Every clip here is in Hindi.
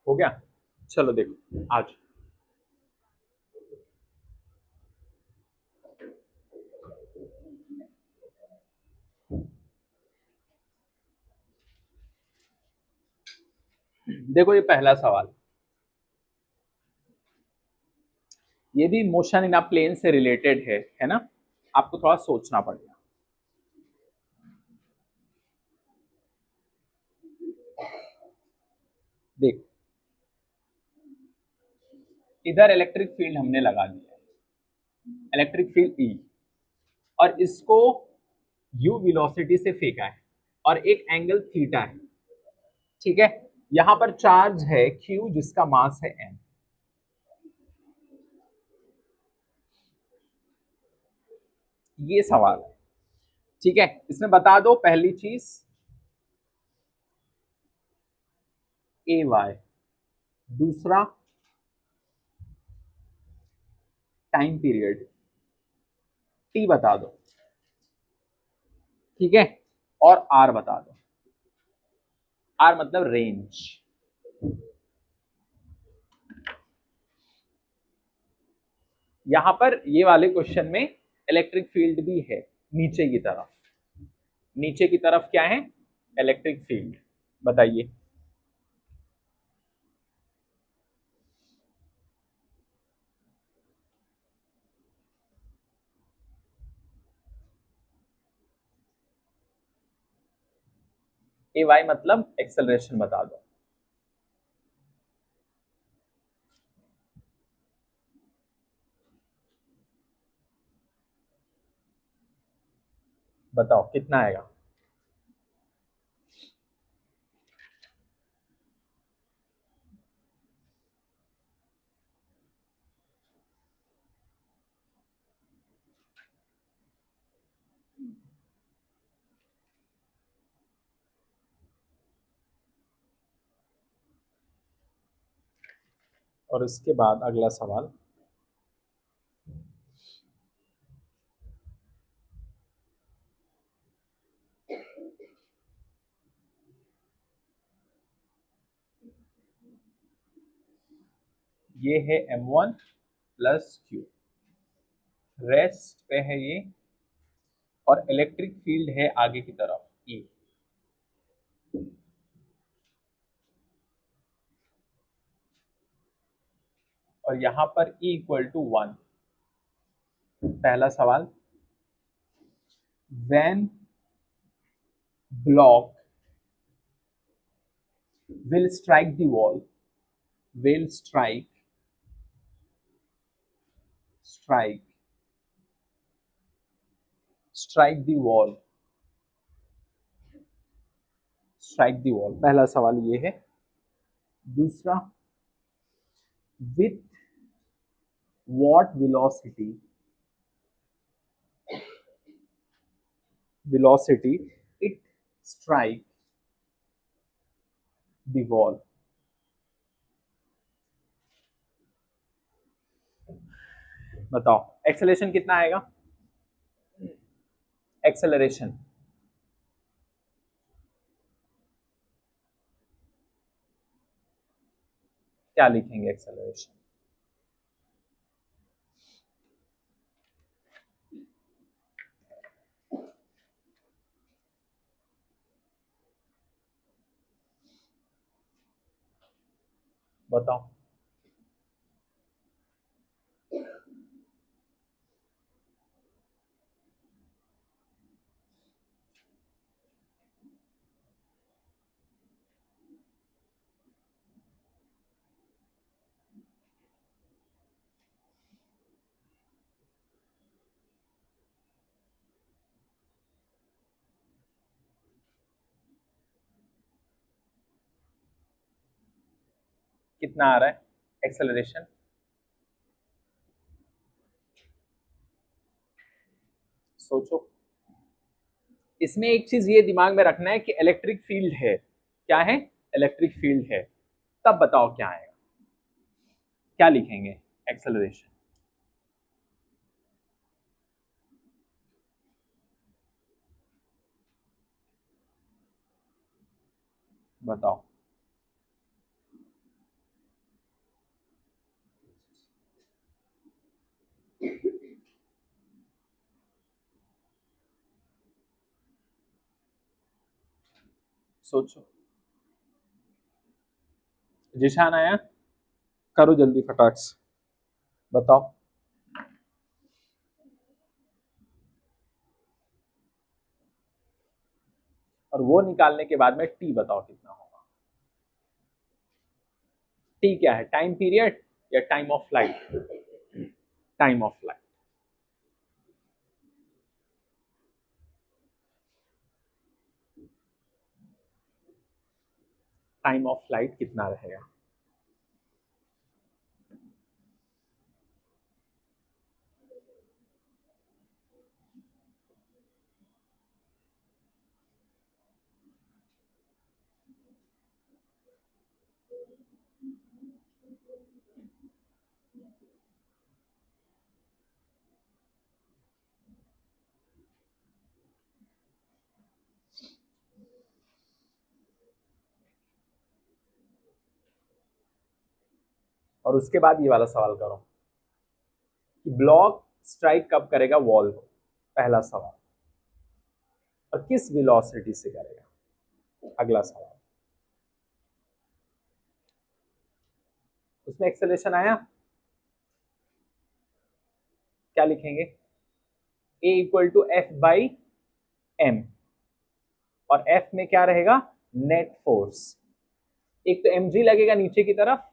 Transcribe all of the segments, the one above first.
हो गया। चलो देखो आज देखो, ये पहला सवाल, ये भी मोशन इन अ प्लेन से रिलेटेड है ना। आपको थोड़ा सोचना पड़ेगा। देख, इधर इलेक्ट्रिक फील्ड हमने लगा दिया, इलेक्ट्रिक फील्ड ई, और इसको यू वेलोसिटी से फेंका है और एक एंगल थीटा है। ठीक है, यहां पर चार्ज है क्यू जिसका मास है एम। ये सवाल है। ठीक है, इसमें बता दो पहली चीज ए वाई, दूसरा टाइम पीरियड टी बता दो। ठीक है, और आर बता दो। आर मतलब रेंज। यहां पर ये वाले क्वेश्चन में इलेक्ट्रिक फील्ड भी है नीचे की तरफ। नीचे की तरफ क्या है? Electric field. बताइए। ए वाई मतलब एक्सेलरेशन बता दो। बताओ कितना आएगा। और उसके बाद अगला सवाल, ये है m1 प्लस क्यू, रेस्ट पे है ये, और इलेक्ट्रिक फील्ड है आगे की तरफ ई। और यहां पर ई इक्वल टू 1। पहला सवाल, when block will strike the wall, will strike strike the wall, strike the wall। पहला सवाल ये है। दूसरा, with what velocity it strike the wall। बताओ एक्सेलरेशन कितना आएगा। एक्सेलरेशन क्या लिखेंगे एक्सेलरेशन? बताओ। कितना आ रहा है एक्सेलरेशन? सोचो। इसमें एक चीज ये दिमाग में रखना है कि इलेक्ट्रिक फील्ड है। क्या है? इलेक्ट्रिक फील्ड है। तब बताओ क्या आएगा, क्या लिखेंगे एक्सेलरेशन? बताओ। सोचो। जिशान आया, करो जल्दी फटाक से, बताओ। और वो निकालने के बाद में टी बताओ कितना होगा। टी क्या है, टाइम पीरियड या time of flight? Time of flight. Time of flight कितना रहेगा? और उसके बाद ये वाला सवाल करो कि ब्लॉक स्ट्राइक कब करेगा वॉल को, पहला सवाल, और किस वेलोसिटी से करेगा, अगला सवाल। उसमें एक्सेलरेशन आया, क्या लिखेंगे? A equal to F by m, और एफ में क्या रहेगा, नेट फोर्स। एक तो mg लगेगा नीचे की तरफ,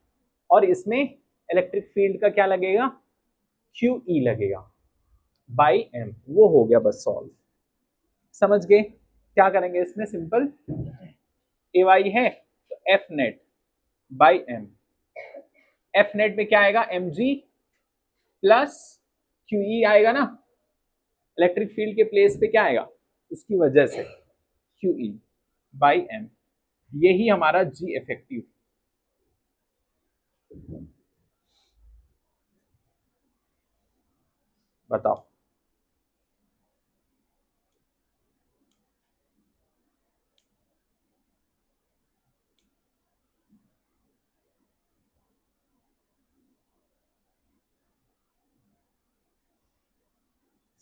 और इसमें इलेक्ट्रिक फील्ड का क्या लगेगा, QE लगेगा बाई एम। वो हो गया बस सॉल्व। समझ गए? क्या करेंगे इसमें, सिंपल, ए वाई है तो F net by m. F net में क्या आएगा, mg प्लस QE आएगा ना, इलेक्ट्रिक फील्ड के प्लेस पे क्या आएगा, उसकी वजह से QE बाई एम। यही हमारा जी इफेक्टिव। बताओ।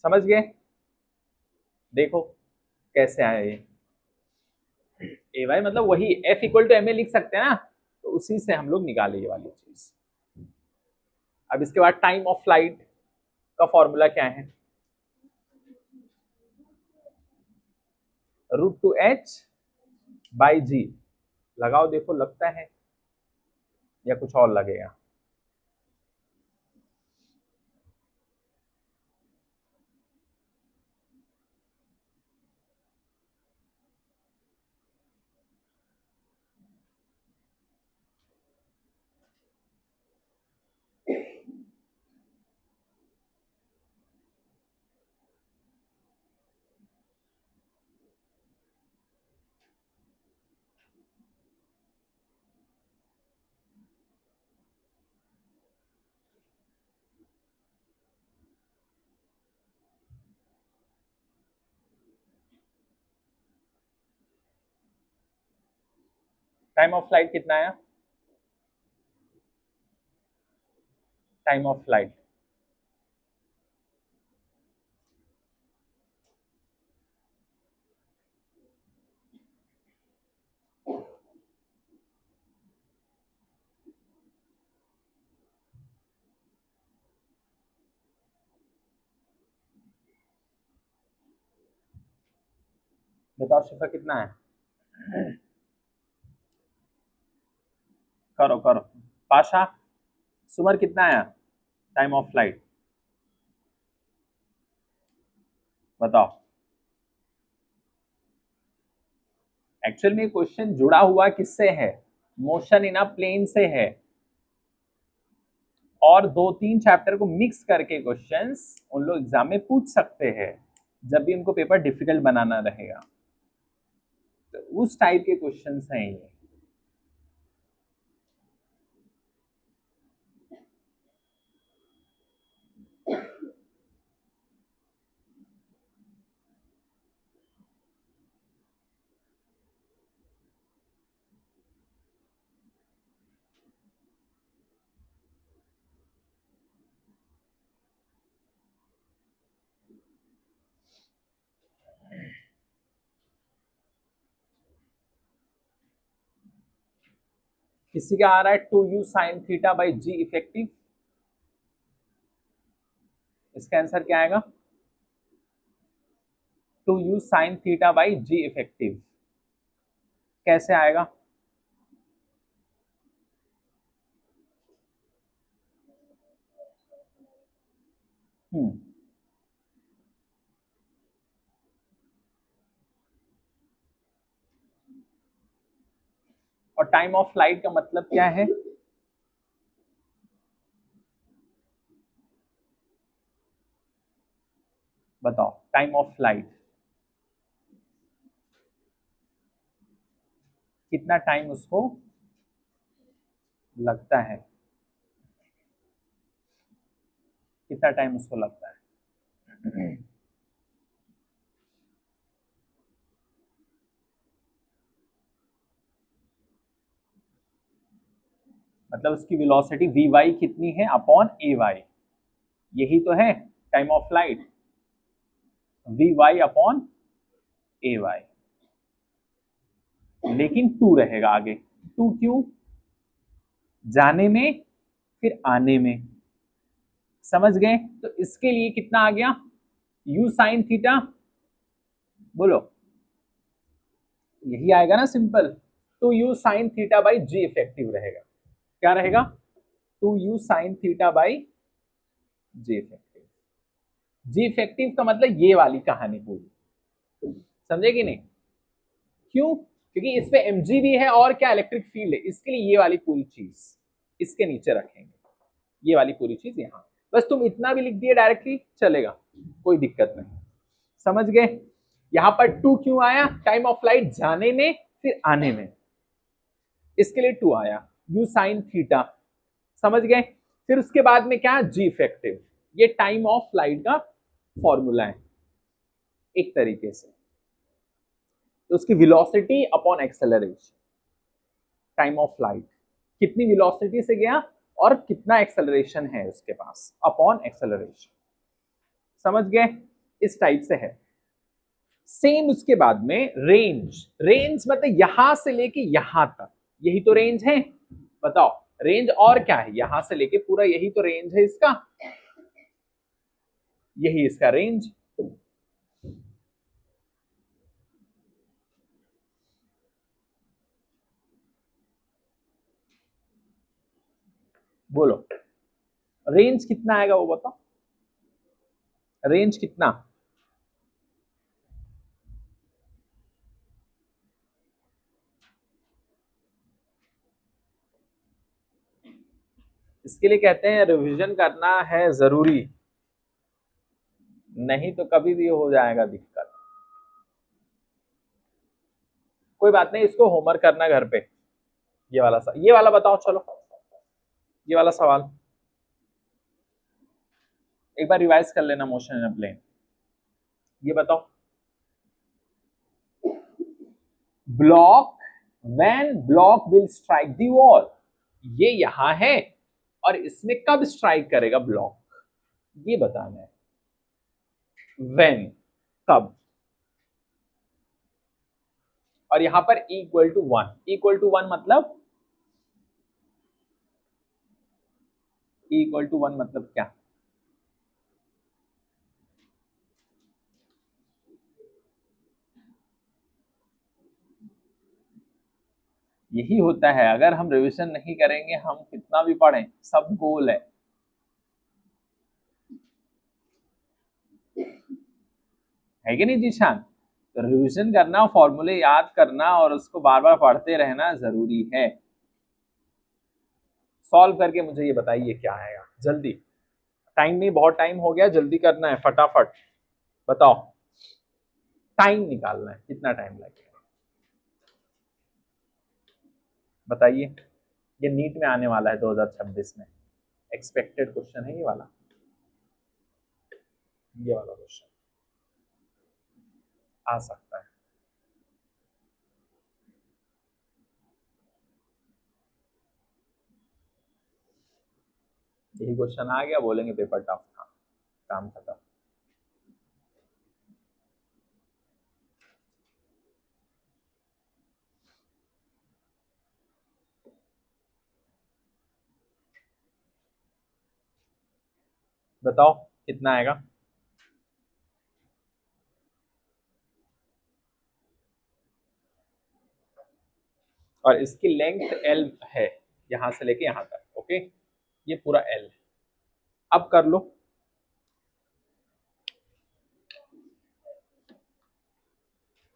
समझ गए? देखो कैसे आया ये। ए वाई मतलब वही F equal to m a लिख सकते हैं ना, तो उसी से हम लोग निकाले ये वाली चीज। अब इसके बाद टाइम ऑफ फ्लाइट का फॉर्मूला क्या है, √2h बाई जी। लगाओ, देखो लगता है या कुछ और लगेगा। टाइम ऑफ फ्लाइट कितना आया, टाइम ऑफ फ्लाइट बताओ शिफा कितना है, करो करो। पाशा, सुमर कितना आया टाइम ऑफ फ्लाइट, बताओ। एक्चुअल में क्वेश्चन जुड़ा हुआ किससे है, मोशन इन अ प्लेन से है, और 2-3 चैप्टर को मिक्स करके क्वेश्चंस उन लोग एग्जाम में पूछ सकते हैं जब भी उनको पेपर डिफिकल्ट बनाना रहेगा, तो उस टाइप के क्वेश्चंस हैं ये। किसी का आ रहा है 2u sin theta by g effective, इसका आंसर क्या आएगा? 2u sin theta by g effective कैसे आएगा? हम्म, और टाइम ऑफ फ्लाइट का मतलब क्या है? बताओ, टाइम ऑफ फ्लाइट कितना टाइम उसको लगता है, कितना टाइम उसको लगता है? मतलब उसकी वेलोसिटी वी वाई कितनी है अपॉन ए वाई, यही तो है time of flight, v y upon a y. लेकिन टू रहेगा आगे, टू क्यों? जाने में फिर आने में, समझ गए? तो इसके लिए कितना आ गया? u साइन थीटा, बोलो यही आएगा ना simple, two u sine theta by g effective रहेगा। क्या रहेगा? Two u sine theta by g effective. G effective का मतलब ये वाली कहानी पूरी, समझे कि नहीं? क्यों? क्योंकि इस पे mg भी है और क्या इलेक्ट्रिक फील्ड है, इसके लिए ये वाली पूरी चीज इसके नीचे रखेंगे, ये वाली पूरी चीज यहां। बस तुम इतना भी लिख दिए डायरेक्टली चलेगा, कोई दिक्कत नहीं, समझ गए? यहां पर टू क्यों आया? टाइम ऑफ फ्लाइट जाने में फिर आने में, इसके लिए टू आया, यू साइन थीटा, समझ गए? फिर उसके बाद में क्या? जी इफेक्टिव, ये टाइम ऑफ फ्लाइट का फॉर्मूला है एक तरीके से। तो उसकी velocity upon acceleration, time of flight कितनी वेलोसिटी से गया और कितना एक्सेलरेशन है उसके पास अपॉन एक्सेलरेशन, समझ गए? इस टाइप से है। सेम उसके बाद में रेंज, रेंज मतलब यहां से लेके यहां तक, यही तो रेंज है। बताओ रेंज और क्या है? यहां से लेके पूरा यही तो रेंज है इसका, यही इसका रेंज। बोलो रेंज कितना आएगा वो बताओ, रेंज कितना? इसके लिए कहते हैं रिवीजन करना है जरूरी, नहीं तो कभी भी हो जाएगा दिक्कत। कोई बात नहीं, इसको होमवर्क करना घर पे। ये वाला बताओ, चलो ये वाला सवाल एक बार रिवाइज कर लेना, मोशन इन प्लेन। ये बताओ, block when block will strike the wall, ये यहां है और इसमें कब स्ट्राइक करेगा ब्लॉक, ये बताना है। व्हेन, कब, और यहां पर equal to one, equal to one मतलब, इक्वल टू वन मतलब क्या? यही होता है, अगर हम रिवीजन नहीं करेंगे हम कितना भी पढ़ें सब गोल है कि नहीं जीशान? तो रिवीजन करना, फॉर्मूले याद करना और उसको बार बार पढ़ते रहना जरूरी है। सॉल्व करके मुझे ये बताइए क्या आएगा जल्दी, टाइम नहीं, बहुत टाइम हो गया, जल्दी करना है फटाफट, बताओ टाइम निकालना है, कितना टाइम लगेगा बताइए। ये नीट में आने वाला है 2026 में, एक्सपेक्टेड क्वेश्चन है ये वाला क्वेश्चन आ सकता है। यही क्वेश्चन आ गया बोलेंगे पेपर टफ था, काम खत्म। बताओ कितना आएगा। और इसकी लेंथ एल है, यहां से लेके यहां तक। ओके, ये पूरा एल है। अब कर लो।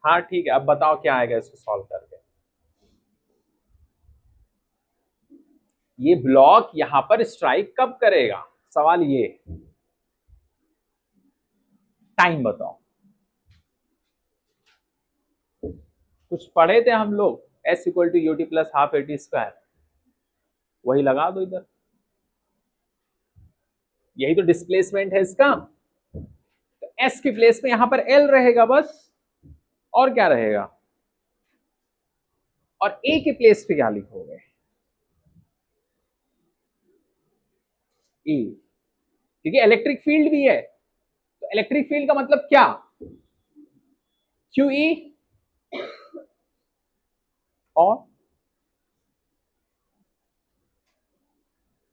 हाँ ठीक है, अब बताओ क्या आएगा इसको सॉल्व करके। ये ब्लॉक यहां पर स्ट्राइक कब करेगा, सवाल ये। टाइम बताओ। कुछ पढ़े थे हम लोग, s equal to u t plus half a t square, वही लगा दो इधर। यही तो डिस्प्लेसमेंट है इसका। तो एस की प्लेस में यहां पर एल रहेगा बस, और क्या रहेगा। और ए के प्लेस पे क्या लिखोगे, ई, क्योंकि इलेक्ट्रिक फील्ड भी है। तो इलेक्ट्रिक फील्ड का मतलब क्या, क्यू ई, और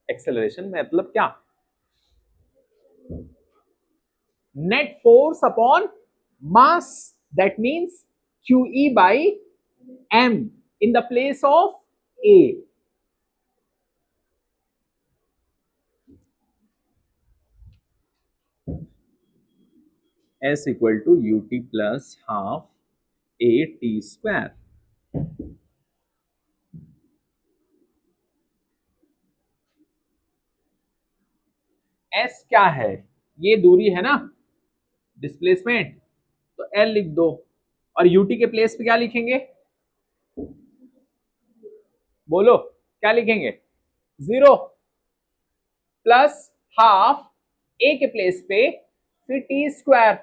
एक्सेलरेशन मतलब क्या, net force upon mass, that means q E by m in the place of a. S equal to u t plus half a t square. S क्या है, ये दूरी है ना, डिस्प्लेसमेंट, तो एल लिख दो। और यूटी के प्लेस पे क्या लिखेंगे, बोलो क्या लिखेंगे, जीरो, प्लस हाफ ए के प्लेस पे फिर टी स्क्वायर,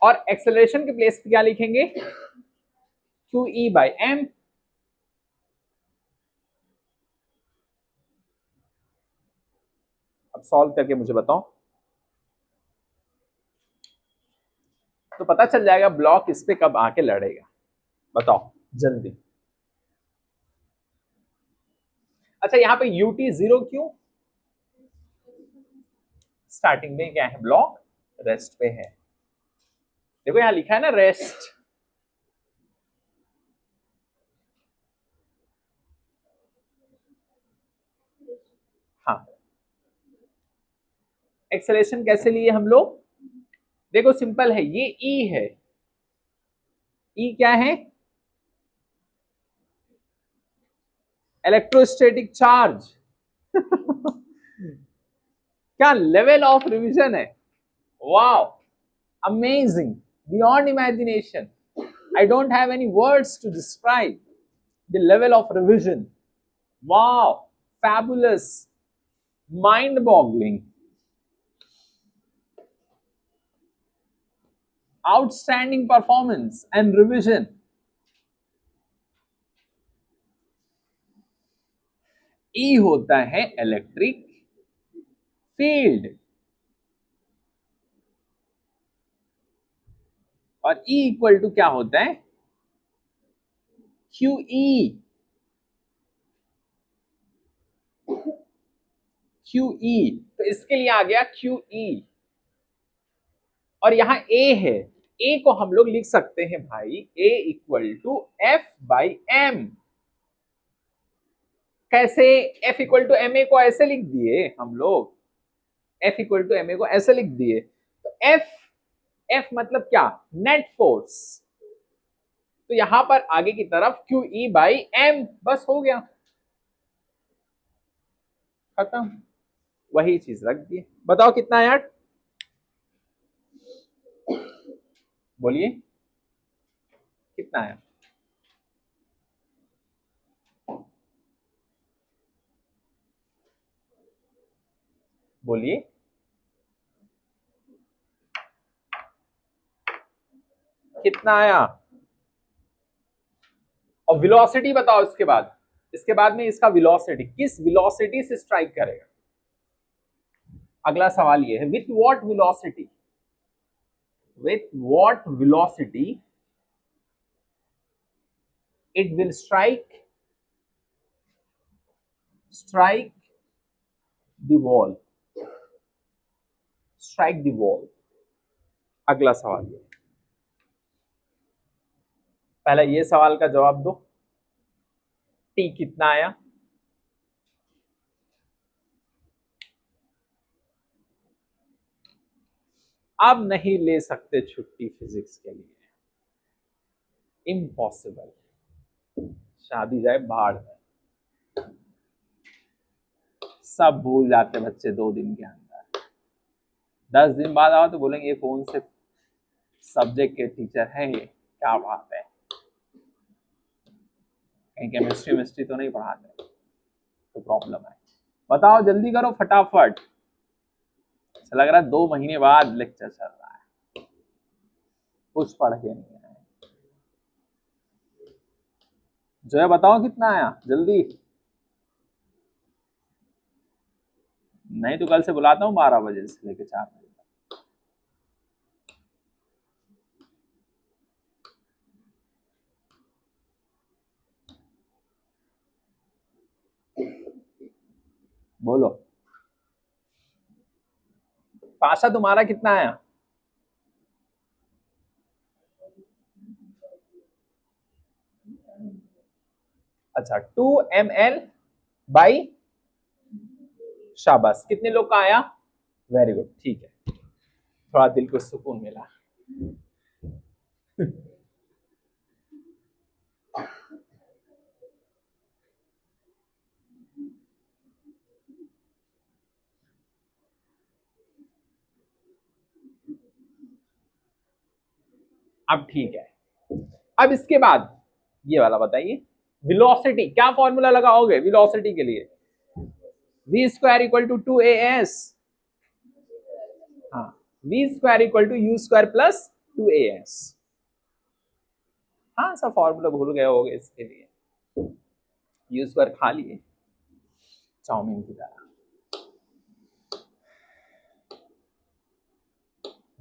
और एक्सेलरेशन के प्लेस पे क्या लिखेंगे, क्यू ई बाई एम। अब सॉल्व करके मुझे बताओ, तो पता चल जाएगा ब्लॉक इस पे कब आके लड़ेगा। बताओ जल्दी। अच्छा यहाँ पे यूटी जीरो क्यों, स्टार्टिंग में क्या है, ब्लॉक रेस्ट पे है। देखो यहां लिखा है ना रेस्ट। हाँ, एक्सेलरेशन कैसे लिए हम लोग, देखो सिंपल है, ये ई है, ई क्या है, इलेक्ट्रोस्टैटिक चार्ज। क्या लेवल ऑफ रिवीजन है, wow, amazing, beyond imagination. I don't have any words to describe the level of revision. Wow, fabulous, mind boggling, outstanding performance and revision. E होता है इलेक्ट्रिक फील्ड, और ई इक्वल टू क्या होता है, क्यू ई, क्यू ई, तो इसके लिए आ गया क्यू ई। और यहां ए है, ए को हम लोग लिख सकते हैं भाई, a equal to F by m. कैसे, F equal to m a को ऐसे लिख दिए हम लोग, F equal to m a को ऐसे लिख दिए। तो एफ, एफ मतलब क्या, नेट फोर्स। तो यहां पर आगे की तरफ क्यू ई बाई एम, बस हो गया, खत्म, वही चीज रख दी। बताओ कितना है यार, बोलिए कितना है, बोलिए कितना आया। और वेलोसिटी बताओ इसके बाद, इसके बाद में इसका वेलोसिटी किस वेलोसिटी से स्ट्राइक करेगा। अगला सवाल ये है, with what velocity, with what velocity it will strike the wall. Strike the wall. अगला सवाल ये, पहले ये सवाल का जवाब दो, टी कितना आया? आप नहीं ले सकते छुट्टी फिजिक्स के लिए, इम्पॉसिबल। शादी जाए बाहर में, सब भूल जाते बच्चे 2 दिन के अंदर। 10 दिन बाद आओ तो बोलेंगे ये कौन से सब्जेक्ट के टीचर हैं, ये क्या बात है, कहीं केमिस्ट्री तो नहीं पढ़ाते, तो प्रॉब्लम है। बताओ जल्दी करो फटाफट, ऐसा लग रहा है 2 महीने बाद लेक्चर चल रहा है, कुछ पढ़ के नहीं आए। जो है बताओ कितना आया जल्दी, नहीं तो कल से बुलाता हूँ 12 बजे से लेके 4 बजे तक। बोलो पाशा तुम्हारा कितना आया? अच्छा 2 ml बाई, शाबाश, कितने लोग का आया? वेरी गुड, ठीक है, थोड़ा दिल को सुकून मिला। अब ठीक है, अब इसके बाद ये वाला बताइए, वेलोसिटी क्या फॉर्मूला लगाओगे वेलोसिटी के लिए? v square equal to 2as, हाँ v square equal to u square plus 2as। हाँ सब फॉर्मूला भूल गए होगे इसके लिए, u स्क्वायर खा लिए चाउमीन की तरह,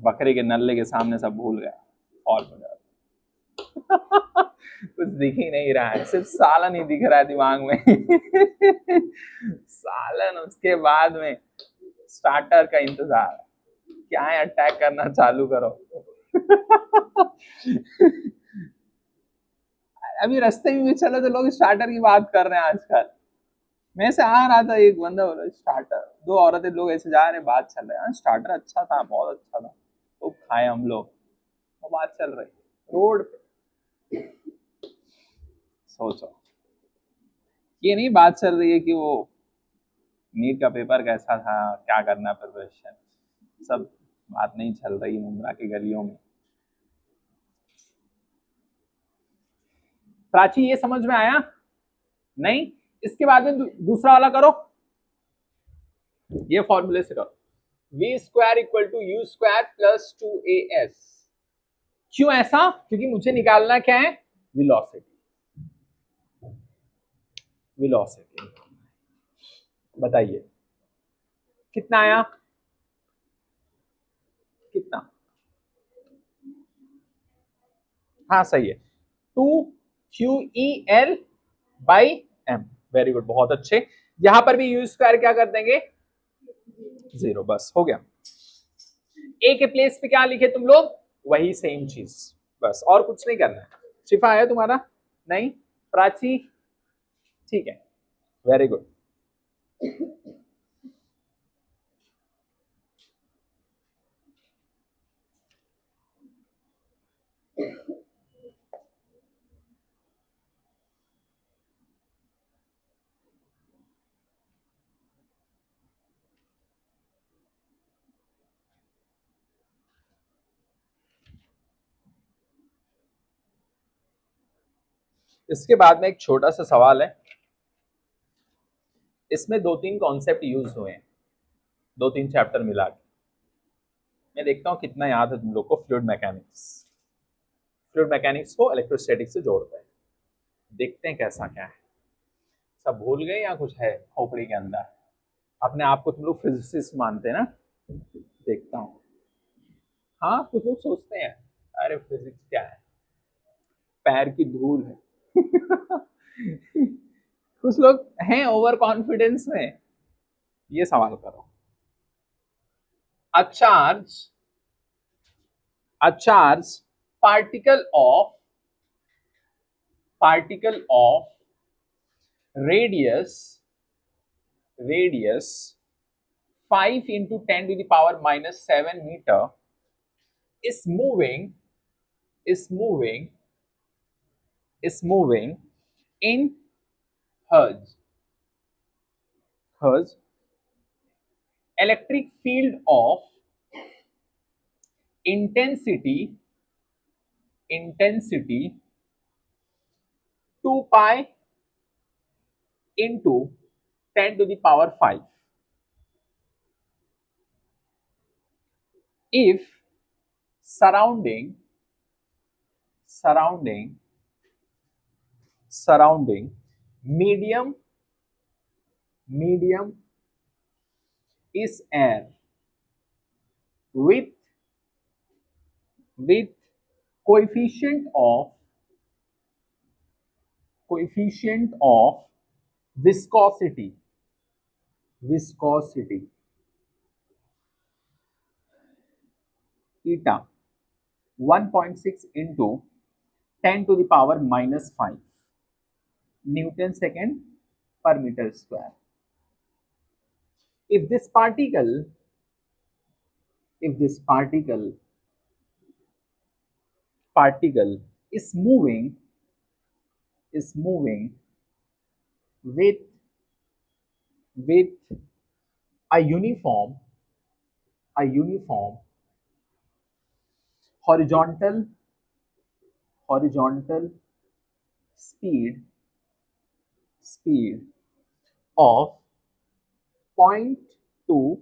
बकरे के नल्ले के सामने सब भूल गया फॉर्मूला। कुछ दिख ही नहीं रहा है, सिर्फ सालन ही दिख रहा है दिमाग में। सालन, उसके बाद में स्टार्टर का इंतजार, क्या है अटैक करना चालू करो। अभी रास्ते में भी चलो तो लोग स्टार्टर की बात कर रहे हैं आजकल। मैं से आ रहा था, एक बंदा बोला स्टार्टर, 2 औरतें लोग ऐसे जा रहे, बात चल रही है, स्टार्टर अच्छा था, बहुत अच्छा था, तो खाए हम लोग, वो बात चल रही रोड पे। सोचो, ये नहीं बात चल रही है कि वो नीट का पेपर कैसा था, क्या करना प्रिपरेशन, सब बात नहीं चल रही मुंब्रा की गलियों में। प्राची ये समझ में आया? नहीं, इसके बाद में दूसरा वाला करो, ये फॉर्मूले से करो, v square equal to u square plus 2as। क्यों ऐसा? क्योंकि मुझे निकालना क्या है, वेलोसिटी। वेलोसिटी बताइए कितना आया? कितना? हाँ सही है, 2qel by m। Very good, बहुत अच्छे। यहां पर भी यू स्क्वायर क्या कर देंगे, 0, बस हो गया। ए के प्लेस पे क्या लिखे तुम लोग, वही सेम चीज, बस और कुछ नहीं करना है। शिफा है तुम्हारा? नहीं, प्राची, ठीक है, वेरी गुड। इसके बाद में एक छोटा सा सवाल है, इसमें 2-3 कॉन्सेप्ट यूज हुए हैं, 2-3 चैप्टर मिला के। मैं देखता हूं कितना याद है तुम लोग को। फ्लूइड मैकेनिक्स, फ्लूइड मैकेनिक्स को इलेक्ट्रोस्टैटिक्स से जोड़ते हैं, देखते हैं कैसा क्या है। सब भूल गए या कुछ है खोपड़ी के अंदर? अपने आप को तुम लोग फिजिसिस्ट मानते हैं ना? देखता हूँ। हाँ कुछ लोग सोचते हैं अरे फिजिक्स क्या है, पैर की धूल है। कुछ लोग हैं ओवर कॉन्फिडेंस में। ये सवाल करो, a charge particle of radius 5 into 10 to the power minus 7 meter is moving is moving is moving in hertz electric field of intensity 2 pi into 10 to the power 5 if surrounding medium is air with with coefficient of viscosity eta 1.6 into 10 to the power minus 5 Newton second per meter square. If this particle is moving with a uniform horizontal speed of 0.2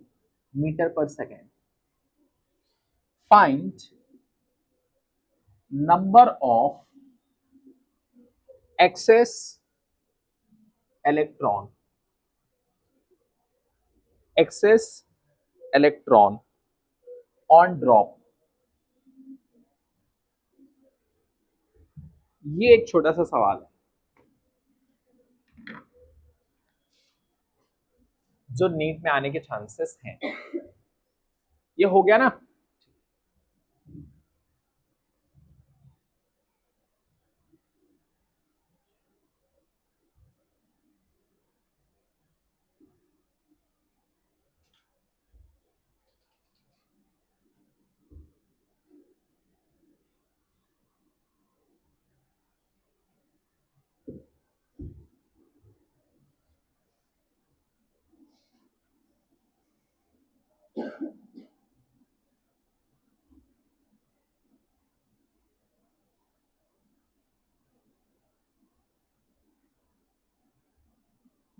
meter per second, find number of excess electron on drop. ये एक छोटा सा सवाल है जो नीट में आने के चांसेस हैं। ये हो गया ना?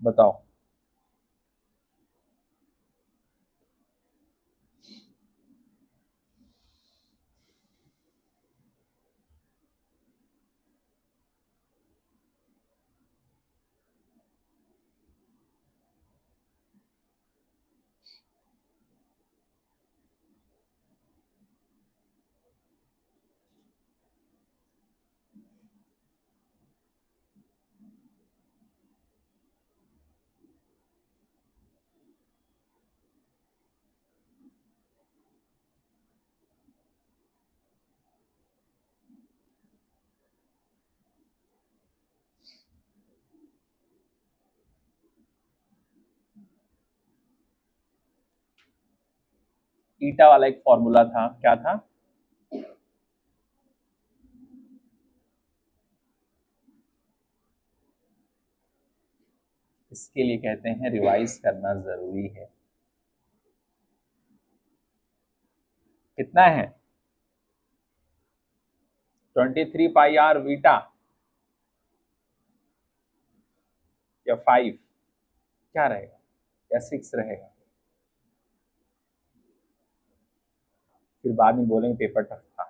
बताओ। ईटा वाला एक फॉर्मूला था, क्या था? इसके लिए कहते हैं रिवाइज करना जरूरी है। कितना है? 23 पाई आर वीटा या 5 क्या रहेगा, या 6 रहेगा? फिर बाद में बोलेंगे पेपर टफ था,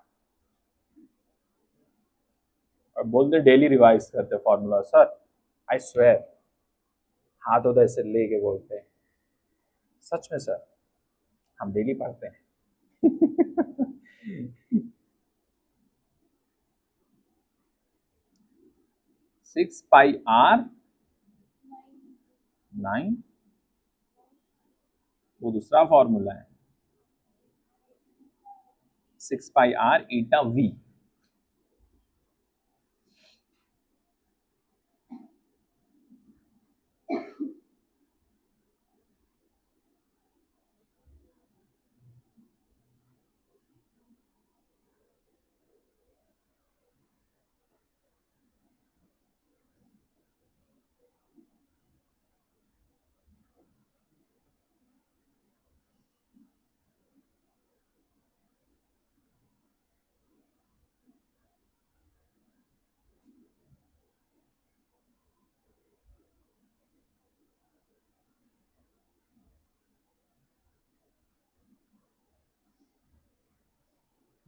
और बोलते डेली रिवाइज करते फॉर्मूला। सर आई स्वेयर, हाथ उधर से लेके बोलते हैं। सच में सर, हम डेली पढ़ते हैं। 6 पाई आर 9, वो दूसरा फॉर्मूला है। 6 पाई आर ईटा वी।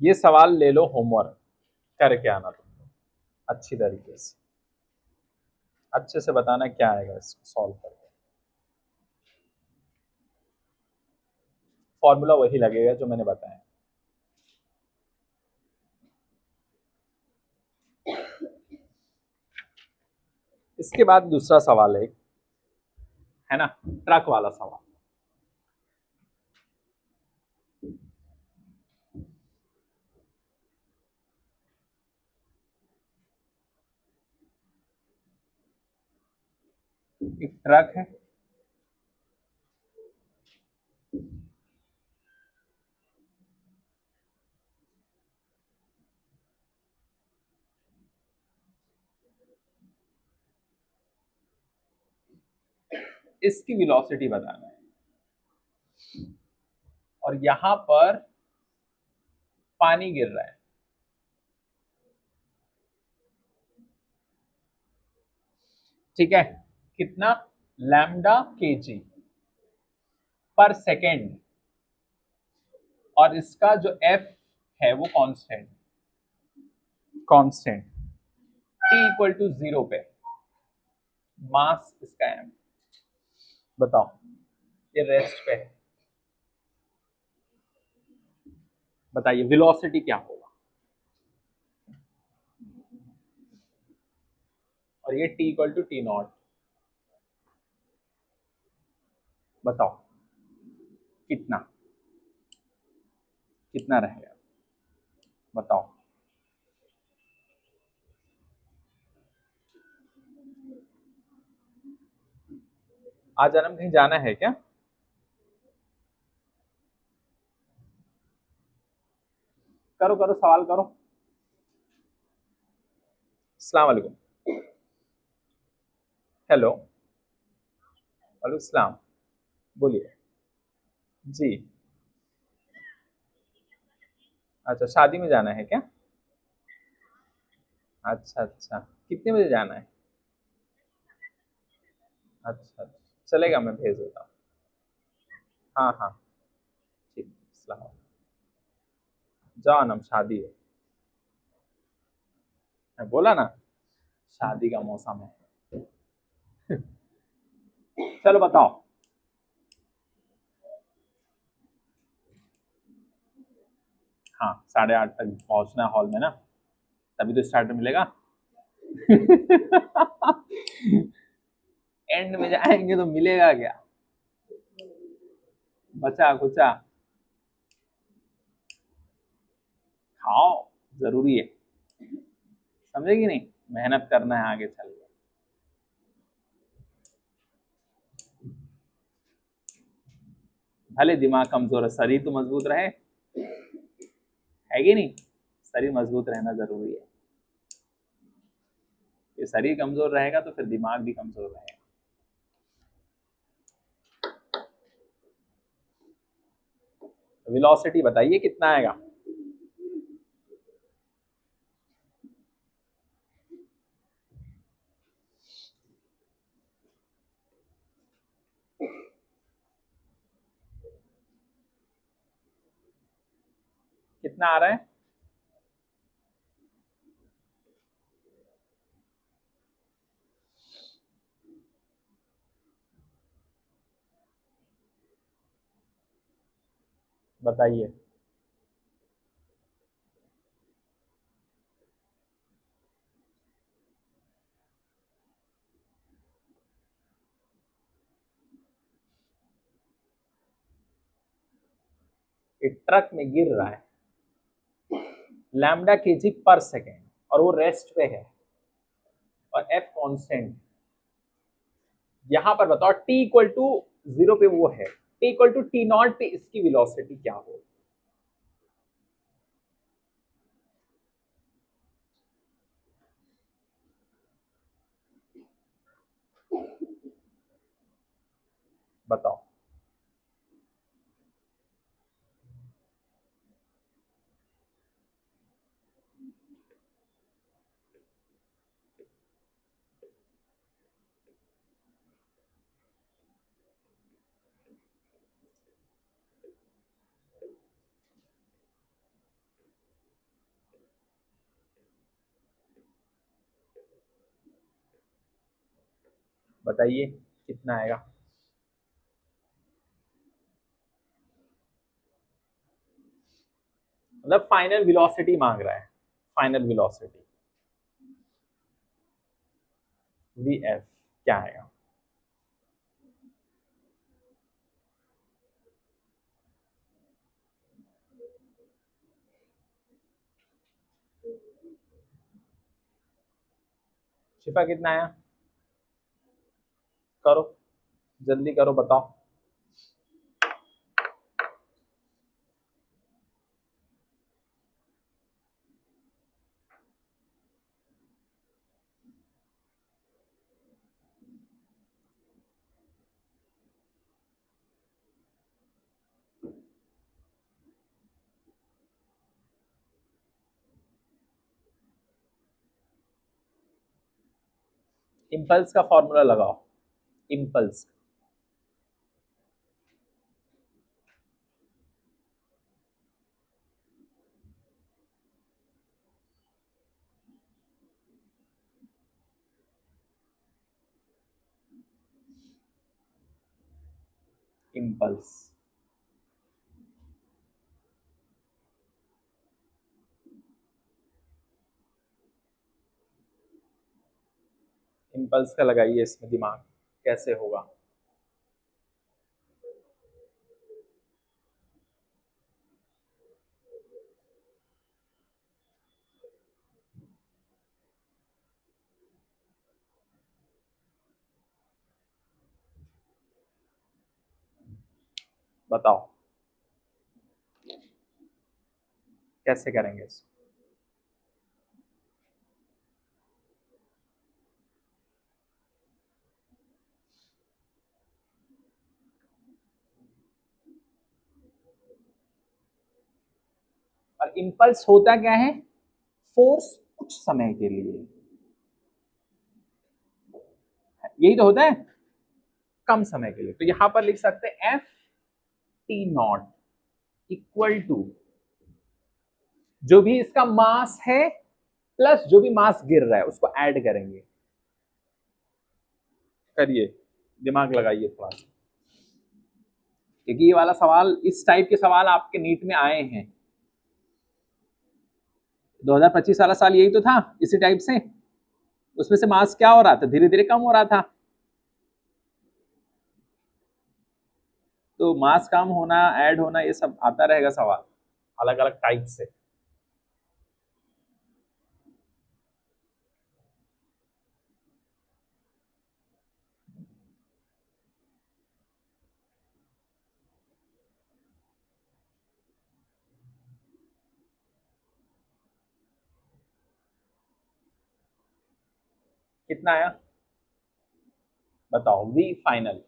ये सवाल ले लो होमवर्क करके आना तुम अच्छी तरीके से, अच्छे से बताना क्या आएगा इसको सॉल्व करके। फॉर्मूला वही लगेगा जो मैंने बताया। इसके बाद दूसरा सवाल है ना, ट्रक वाला सवाल। एक ट्रक है, इसकी वेलोसिटी बताना है और यहां पर पानी गिर रहा है, ठीक है, कितना, लैम्डा केजी पर सेकेंड, और इसका जो एफ है वो constant, constant t equal to 0 पे, मास इसका एम। बताओ ये रेस्ट पे है, बताइए वेलोसिटी क्या होगा, और ये t equal to t naught, बताओ कितना, कितना रहेगा, बताओ। आज आनंद कहीं जाना है क्या? करो करो सवाल करो। अस्सलाम वालेकुम। हेलो, वालेकुम सलाम, बोलिए। जी, अच्छा शादी में जाना है क्या? अच्छा अच्छा, कितने बजे जाना है? अच्छा अच्छा, चलेगा, मैं भेज देता हूँ। हाँ हाँ, ठीक, अस्सलाम वालेकुम। जाओ ना, शादी है, मैं बोला ना शादी का मौसम है। चलो बताओ। हाँ, 8:30 तक पहुंचना है हॉल में ना, तभी तो स्टार्टर मिलेगा। एंड में जाएंगे तो मिलेगा क्या, बचा कुचा खाओ, जरूरी है, समझेगी नहीं, मेहनत करना है आगे चल के। भले दिमाग कमजोर है, शरीर तो मजबूत रहे, है कि नहीं, शरीर मजबूत रहना जरूरी है। ये शरीर कमजोर रहेगा तो फिर दिमाग भी कमजोर रहेगा। वेलोसिटी बताइए कितना आएगा। कितना आ रहा है? बताइए। एक ट्रक में गिर रहा है, लैम्डा केजी पर सेकेंड, और वो रेस्ट पे है, और एफ कांस्टेंट। यहां पर बताओ टी इक्वल टू 0 पे वो है, t equal to t naught पे इसकी वेलोसिटी क्या हो? बताओ। बताइए कितना आएगा? मतलब फाइनल वेलोसिटी मांग रहा है, फाइनल वेलोसिटी वी एफ क्या आएगा? शिफा कितना आया? करो, जल्दी करो, बताओ। इम्पल्स का फॉर्मूला लगाओ, इम्पल्स। इम्पल्स इम्पल्स का लगाइए इसमें दिमाग, कैसे होगा? बताओ कैसे करेंगे इसको? और इम्पल्स होता क्या है? फोर्स कुछ समय के लिए, यही तो होता है, कम समय के लिए। तो यहां पर लिख सकते हैं F t naught equal to जो भी इसका मास है प्लस जो भी मास गिर रहा है उसको ऐड करेंगे। करिए, दिमाग लगाइए थोड़ा सा, क्योंकि ये वाला सवाल, इस टाइप के सवाल आपके नीट में आए हैं। 2025 वाला साल यही तो था, इसी टाइप से। उसमें से मास क्या हो रहा था, धीरे धीरे कम हो रहा था। तो मास कम होना, ऐड होना, ये सब आता रहेगा सवाल अलग अलग टाइप से। कितना आया बताओ? V final.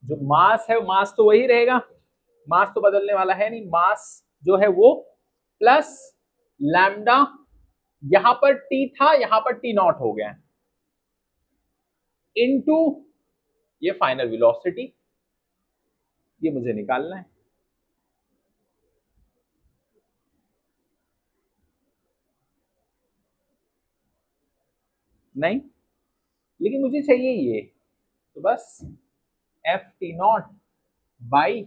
जो मास है मास तो वही रहेगा, मास तो बदलने वाला है नहीं। मास जो है वो प्लस लैम्डा, यहां पर टी था यहां पर टी नॉट हो गया, इनटू ये फाइनल वेलोसिटी, ये मुझे निकालना है। नहीं, लेकिन मुझे चाहिए ये तो बस F t naught by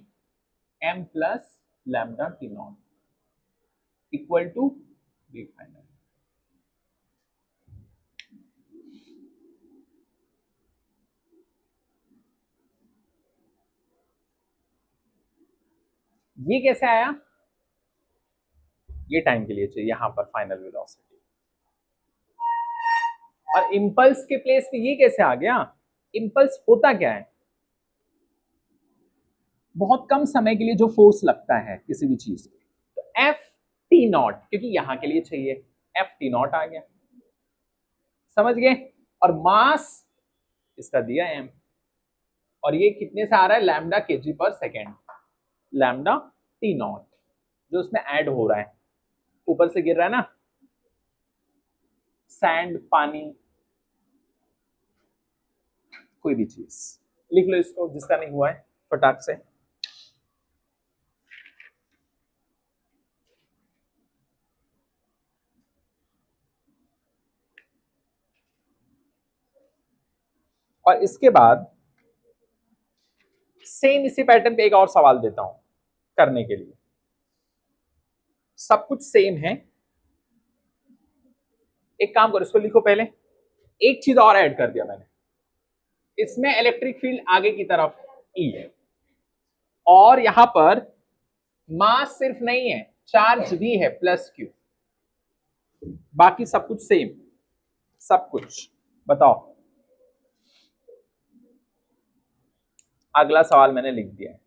m plus lambda t naught equal to v final. ये कैसे आया? ये टाइम के लिए चाहिए यहां पर फाइनल वेलोसिटी, और इंपल्स के प्लेस पे ये कैसे आ गया? इंपल्स होता क्या है? बहुत कम समय के लिए जो फोर्स लगता है किसी भी चीज पे, तो एफ टी नॉट, क्योंकि यहां के लिए चाहिए, एफ टी नॉट आ गया, समझ गए? और मास इसका दिया एम, और ये कितने से आ रहा है? लैम्डा केजी पर सेकेंड, लैम्डा टी नॉट जो उसमें ऐड हो रहा है, ऊपर से गिर रहा है ना सैंड, पानी, कोई भी चीज। लिख लो इसको जिसका नहीं हुआ है फटाक से। और इसके बाद सेम इसी पैटर्न पे एक और सवाल देता हूं करने के लिए। सब कुछ सेम है, एक काम करो इसको लिखो पहले। एक चीज और ऐड कर दिया मैंने, इसमें इलेक्ट्रिक फील्ड आगे की तरफ ई है, और यहां पर मास सिर्फ नहीं है, चार्ज भी है प्लस क्यू, बाकी सब कुछ सेम, सब कुछ। बताओ, अगला सवाल मैंने लिख दिया है,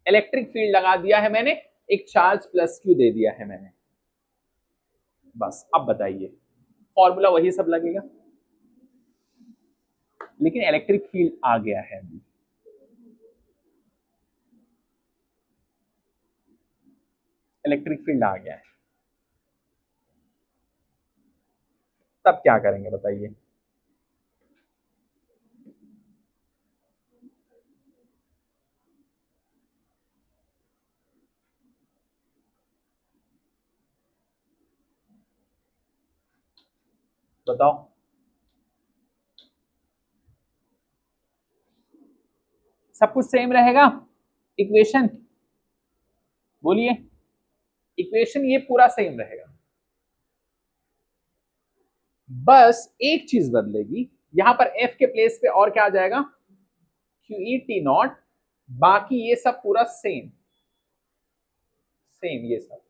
इलेक्ट्रिक फील्ड लगा दिया है मैंने, एक चार्ज प्लस क्यू दे दिया है मैंने, बस अब बताइए, फॉर्मूला वही सब लगेगा, लेकिन इलेक्ट्रिक फील्ड आ गया है अभी। इलेक्ट्रिक फील्ड आ गया है, तब क्या करेंगे बताइए? बताओ, सब कुछ सेम रहेगा, इक्वेशन बोलिए, इक्वेशन ये पूरा सेम रहेगा, बस एक चीज बदलेगी, यहां पर एफ के प्लेस पे और क्या आ जाएगा? क्यू ई टी नॉट, बाकी ये सब पूरा सेम, सेम ये सब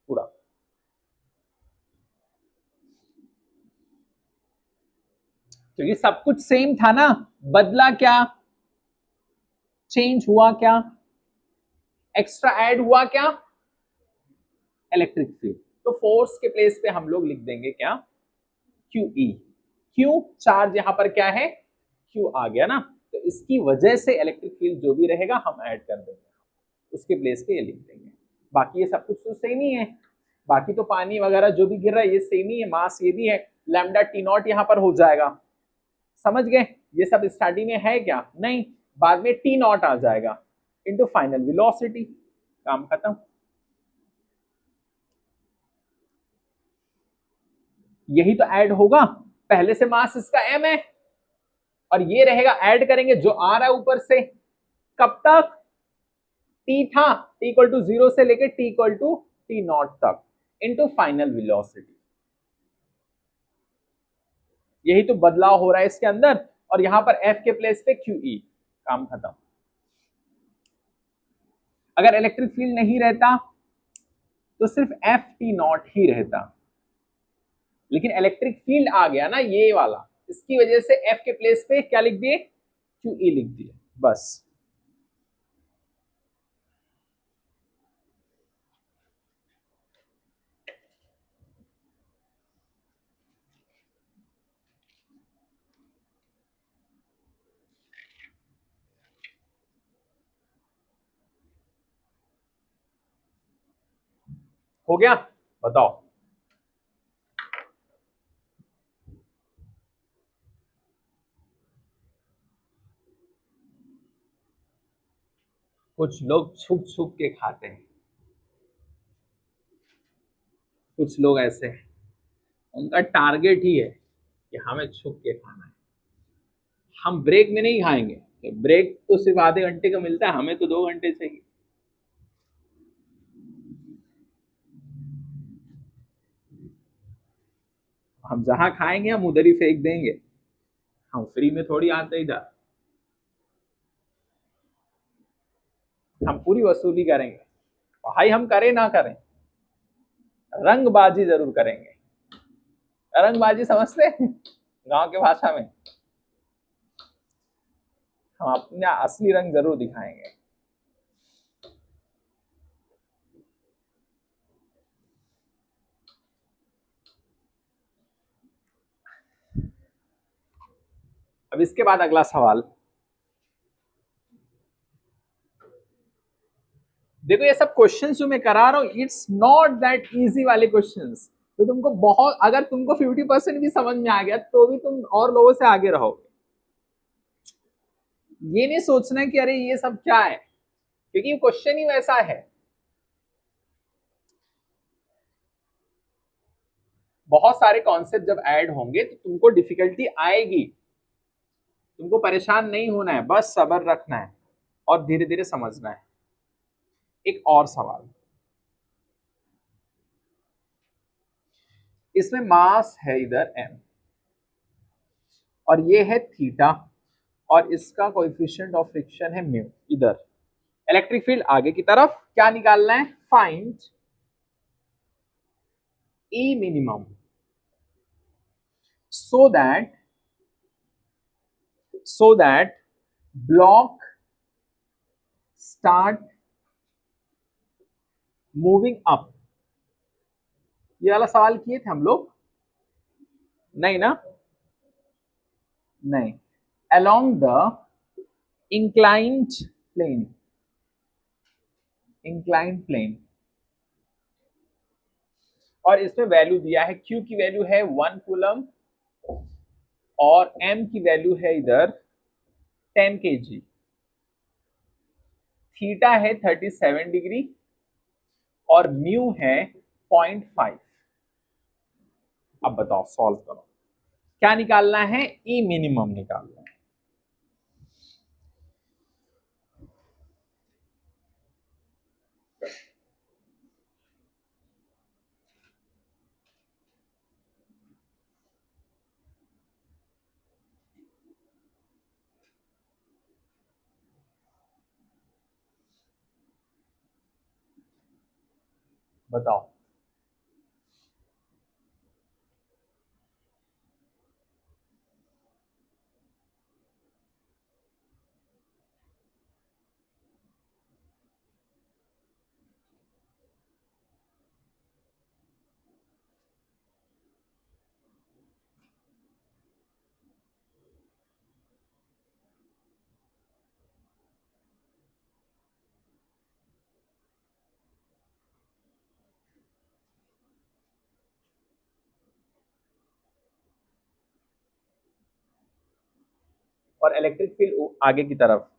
पूरा। तो ये सब कुछ सेम था ना, बदला क्या? चेंज हुआ क्या? एक्स्ट्रा ऐड हुआ क्या? Electric field. तो फोर्स के प्लेस पे हम लोग लिख देंगे क्या? Q E. क्यू चार्ज यहां पर क्या है? क्यू आ गया ना, तो इसकी वजह से इलेक्ट्रिक फील्ड जो भी रहेगा हम ऐड कर देंगे, उसके प्लेस पे ये लिख देंगे। बाकी ये सब कुछ तो सेम ही है, बाकी तो पानी वगैरह जो भी गिर रहा है ये सेम ही है, मास ये भी है, लैम्डा टी नॉट यहां पर हो जाएगा, समझ गए? ये सब स्टार्टिंग में है क्या? नहीं, बाद में टी नॉट आ जाएगा इनटू फाइनल वेलोसिटी, काम खत्म। यही तो ऐड होगा, पहले से मास इसका m है, और ये रहेगा ऐड करेंगे जो आ रहा है ऊपर से, कब तक? t था, t इक्वल टू 0 से लेके t equal to t naught तक इनटू फाइनल वेलोसिटी। यही तो बदलाव हो रहा है इसके अंदर, और यहां पर f के प्लेस पे QE, काम खत्म। अगर इलेक्ट्रिक फील्ड नहीं रहता तो सिर्फ एफ टी नॉट ही रहता, लेकिन इलेक्ट्रिक फील्ड आ गया ना ये वाला, इसकी वजह से एफ के प्लेस पे क्या लिख दिए? QE लिख दिए, बस। हो गया? बताओ, कुछ लोग छुप छुप के खाते हैं, कुछ लोग ऐसे हैं उनका टारगेट ही है कि हमें छुप के खाना है, हम ब्रेक में नहीं खाएंगे, ब्रेक तो सिर्फ आधे घंटे का मिलता है, हमें तो 2 घंटे चाहिए। हम जहां खाएंगे हम उधर ही फेंक देंगे, हम फ्री में थोड़ी आते इधर, हम पूरी वसूली करेंगे। भाई हम करें ना करें, रंगबाजी जरूर करेंगे। रंगबाजी समझते हैं गांव के भाषा में, हम अपना असली रंग जरूर दिखाएंगे। अब इसके बाद अगला सवाल, देखो ये सब क्वेश्चंस जो मैं करा रहा हूं, इट्स नॉट दैट इजी वाले क्वेश्चंस, तो तुमको बहुत, अगर तुमको 50% भी समझ में आ गया तो भी तुम और लोगों से आगे रहोगे। ये नहीं सोचना कि अरे ये सब क्या है, क्योंकि क्वेश्चन ही वैसा है। बहुत सारे कॉन्सेप्ट जब ऐड होंगे तो तुमको डिफिकल्टी आएगी, तुमको परेशान नहीं होना है, बस सब्र रखना है और धीरे धीरे समझना है। एक और सवाल, इसमें मास है इधर m और ये है थीटा और इसका कोएफिशिएंट ऑफ फ्रिक्शन है म्यू। इधर इलेक्ट्रिक फील्ड आगे की तरफ क्या निकालना है, find E minimum so that block start moving up। ये वाला सवाल किए थे हम लोग, नहीं ना, नहीं, along the inclined plane, inclined plane, और इसमें वैल्यू दिया है, Q की वैल्यू है 1 कूलम और M की वैल्यू है इधर 10 kg, थीटा है 37 डिग्री और म्यू है 0.5। अब बताओ सॉल्व करो, क्या निकालना है, ई मिनिमम निकालना है। बताओ, और इलेक्ट्रिक फील्ड आगे की तरफ,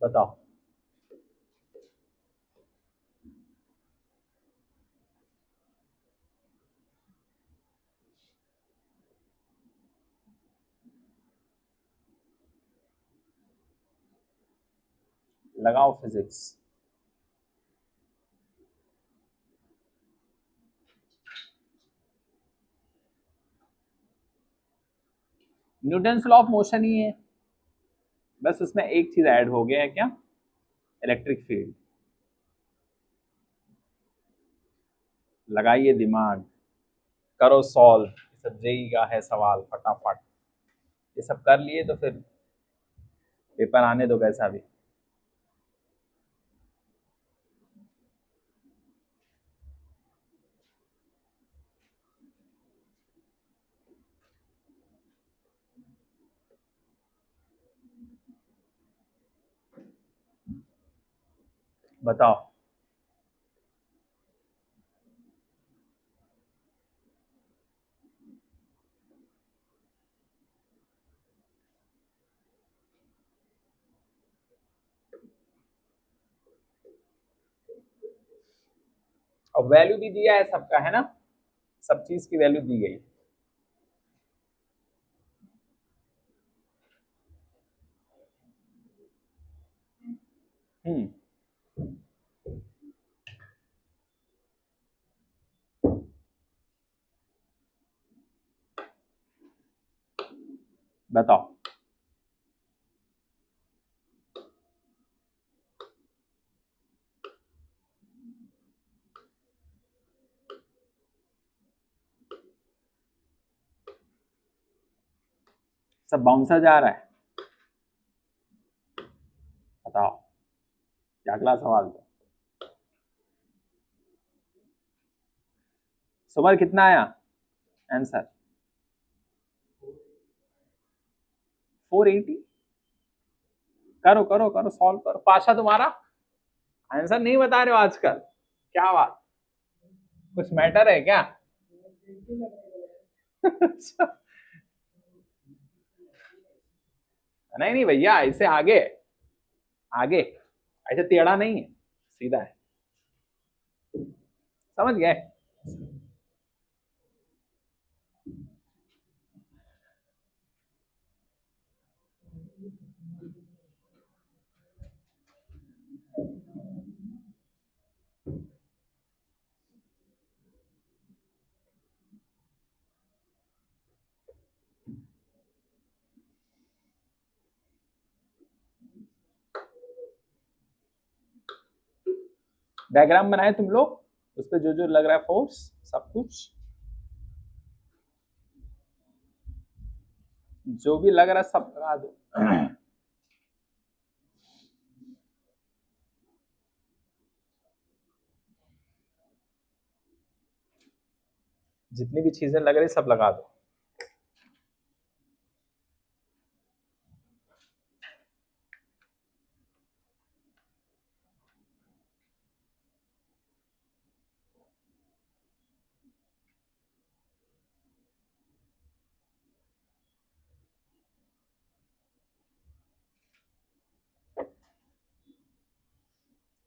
बताओ, लगाओ physics. Newton's law of motion ही है, बस उसमें एक चीज ऐड हो गया है, क्या, इलेक्ट्रिक फील्ड। लगाइए दिमाग, करो सॉल्व, सब जेई का है सवाल, फटाफट ये सब कर लिए तो फिर पेपर आने दो कैसा भी। बताओ, और वैल्यू भी दिया है सबका, है ना, सब चीज की वैल्यू दी गई। हम्म, बताओ। सब बाउंसर जा रहा है, बताओ क्या अगला सवाल था। सुमर कितना आया आंसर? 480। करो करो करो, सॉल्व करो। पाशा तुम्हारा आंसर नहीं बता रहे हो आजकल, क्या बात, कुछ मैटर है क्या? अच्छा। नहीं नहीं भैया, ऐसे आगे, आगे ऐसे टेढ़ा नहीं है, सीधा है, समझ गए? डायग्राम बनाए तुम लोग, उस पर जो जो लग रहा है फोर्स, सब कुछ जो भी लग रहा है सब लगा दो। जितनी भी चीजें लग रही सब लगा दो।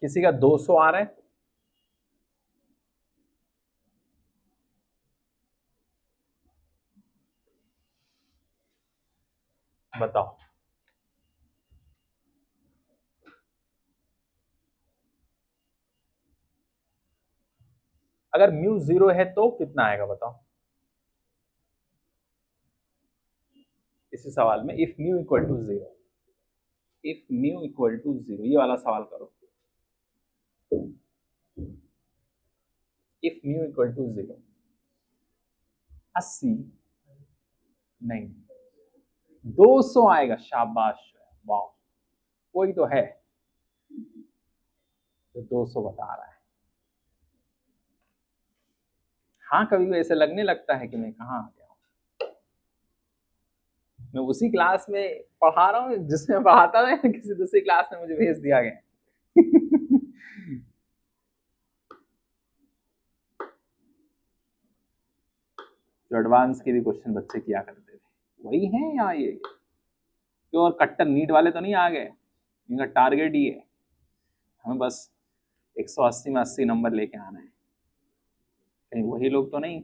किसी का 200 आ रहा है, बताओ। अगर म्यू 0 है तो कितना आएगा बताओ, इसी सवाल में। If mu equal to 0, if mu equal to 0, ये वाला सवाल करो। इफ म्यू इक्वल टू 0, 80 नहीं, 200 आएगा, शाबाश, वाह, कोई तो है जो 200 बता रहा है। हाँ, कभी भी ऐसे लगने लगता है कि मैं कहाँ आ गया हूँ, मैं उसी क्लास में पढ़ा रहा हूँ जिसमें पढ़ाता था, किसी दूसरी क्लास में मुझे भेज दिया गया। जो एडवांस के भी क्वेश्चन बच्चे किया करते थे वही है यहाँ, ये प्योर कट्टर नीट वाले तो नहीं आ गए, इनका टारगेट ही है हमें बस 180 में 80 नंबर लेके आना है, कहीं वही लोग तो नहीं।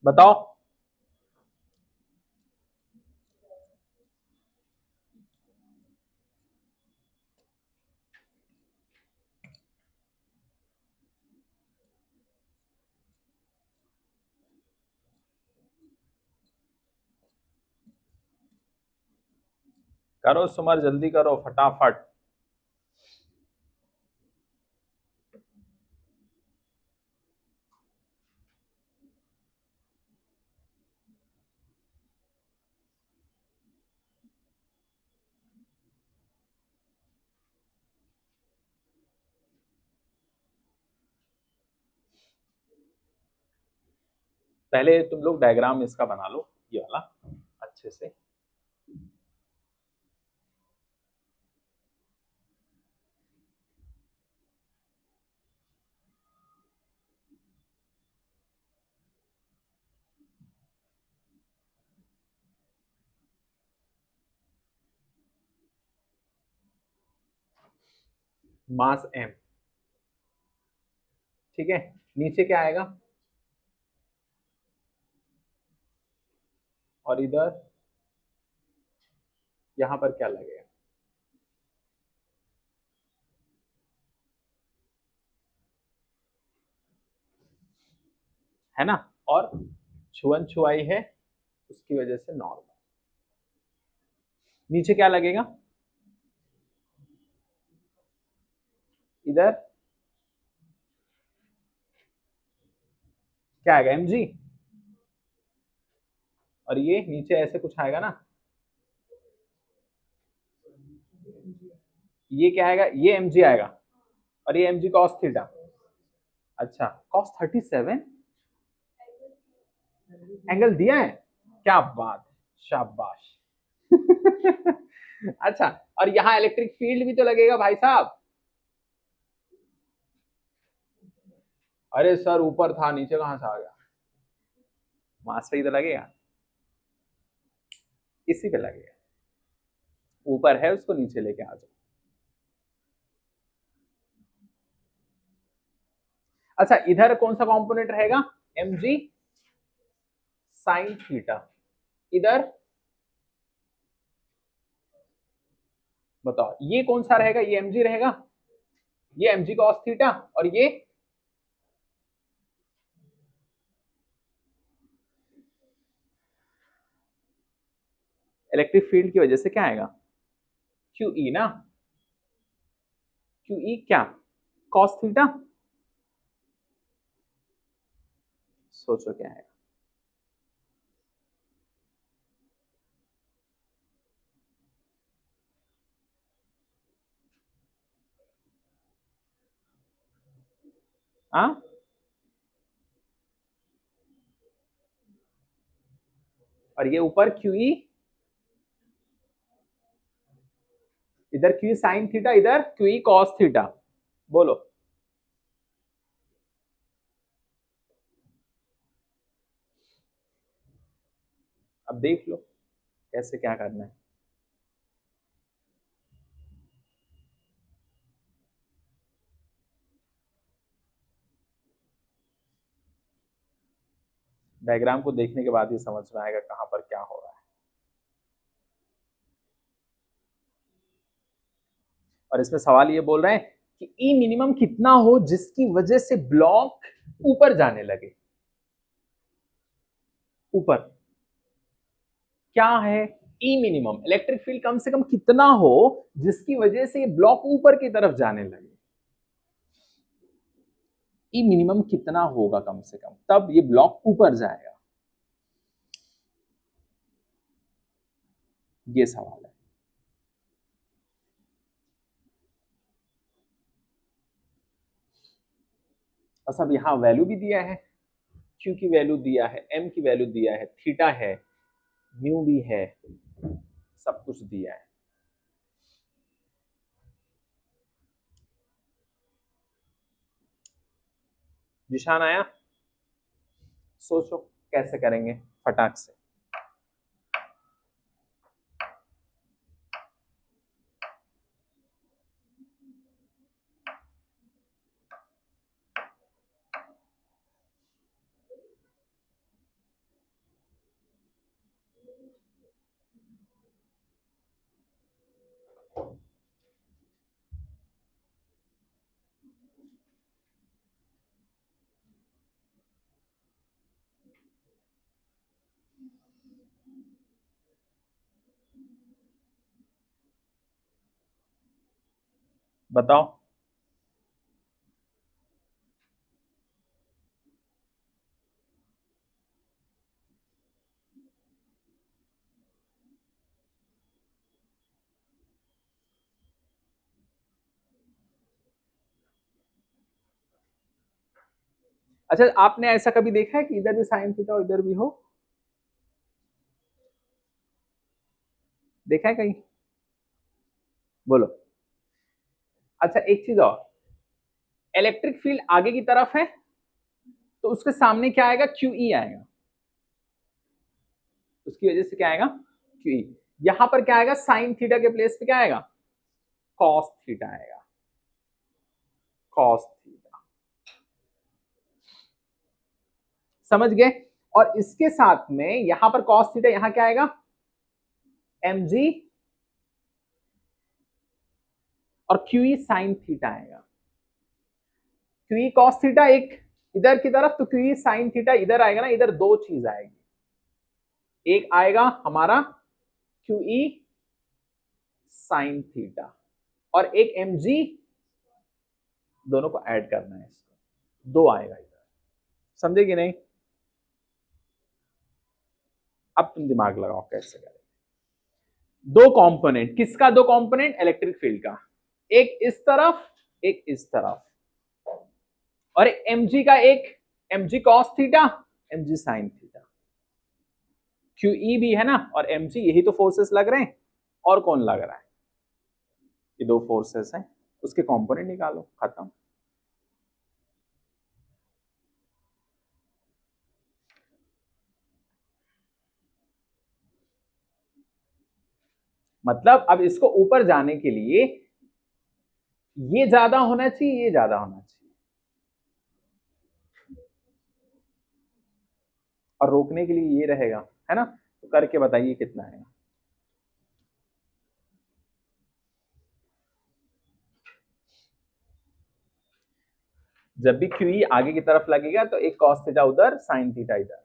बताओ। करो सुमर, जल्दी करो फटाफट। पहले तुम लोग डायग्राम इसका बना लो, ये वाला अच्छे से। मास m, ठीक है। नीचे क्या आएगा, और इधर यहां पर क्या लगेगा, है ना। और छुअन छुआई है, उसकी वजह से नॉर्मल। नीचे क्या लगेगा, इधर क्या आएगा, mg, और ये नीचे ऐसे कुछ आएगा ना, ये क्या आएगा, ये mg आएगा, और ये mg cos थीटा। अच्छा, cos 37 एंगल दिया है, क्या बात, शाबाश। अच्छा, और यहाँ इलेक्ट्रिक फील्ड भी तो लगेगा भाई साहब। अरे सर ऊपर था, नीचे कहां से आ गया, मास पे ही तो लगेगा, इसी पे लगेगा, ऊपर है उसको नीचे लेके आ जाओ। अच्छा, इधर कौन सा कंपोनेंट रहेगा, mg sin थीटा, इधर बताओ ये कौन सा रहेगा, ये mg रहेगा, ये mg cos थीटा, और ये इलेक्ट्रिक फील्ड की वजह से क्या आएगा, QE ना, QE क्या, cos थीटा, सोचो क्या है, हाँ और ये ऊपर QE, इधर QE sin थीटा, इधर QE cos थीटा, बोलो। अब देख लो कैसे क्या करना है। डायग्राम को देखने के बाद ही समझ में आएगा कहां पर क्या हो रहा है। और इसमें सवाल ये बोल रहे हैं कि ई मिनिमम कितना हो जिसकी वजह से ब्लॉक ऊपर जाने लगे, ऊपर क्या है, ई मिनिमम, इलेक्ट्रिक फील्ड कम से कम कितना हो जिसकी वजह से ये ब्लॉक ऊपर की तरफ जाने लगे, ई मिनिमम कितना होगा कम से कम तब ये ब्लॉक ऊपर जाएगा, ये सवाल है। बस अब यहां वैल्यू भी दिया है, क्यू की वैल्यू दिया है, एम की वैल्यू दिया है, थीटा है, म्यू भी है, सब कुछ दिया है। निशान आया, सोचो कैसे करेंगे फटाक से। बताओ, अच्छा आपने ऐसा कभी देखा है कि इधर भी साइन थीटा और इधर भी हो, देखा है कहीं, बोलो। अच्छा एक चीज और, इलेक्ट्रिक फील्ड आगे की तरफ है तो उसके सामने क्या आएगा, QE आएगा, उसकी वजह से क्या आएगा, QE। यहां पर क्या आएगा, साइन थीटा के प्लेस पे क्या आएगा, कॉस थीटा आएगा। कॉस थीटा, समझ गए। और इसके साथ में यहां पर कॉस थीटा, यहां क्या आएगा, mg, और QE साइन थीटा आएगा। QE कॉस थीटा एक इधर की तरफ, तो QE साइन थीटा इधर आएगा ना, इधर दो चीज आएगी, एक आएगा हमारा QE साइन थीटा और एक mg, दोनों को ऐड करना है, इसको दो आएगा इधर, समझे कि नहीं। अब तुम दिमाग लगाओ कैसे करें। दो कंपोनेंट, किसका दो कंपोनेंट, इलेक्ट्रिक फील्ड का, एक इस तरफ एक इस तरफ, और एक mg का, एक mg cos theta mg sin theta, QE भी है ना और mg, यही तो फोर्सेस लग रहे हैं, और कौन लग रहा है, ये दो फोर्सेस हैं, उसके कंपोनेंट निकालो, खत्म। मतलब अब इसको ऊपर जाने के लिए ये ज्यादा होना चाहिए, ये ज्यादा होना चाहिए, और रोकने के लिए ये रहेगा, है ना। तो करके बताइए कितना है। जब भी QE आगे की तरफ लगेगा तो एक cos थीटा उधर, sin थीटा इधर,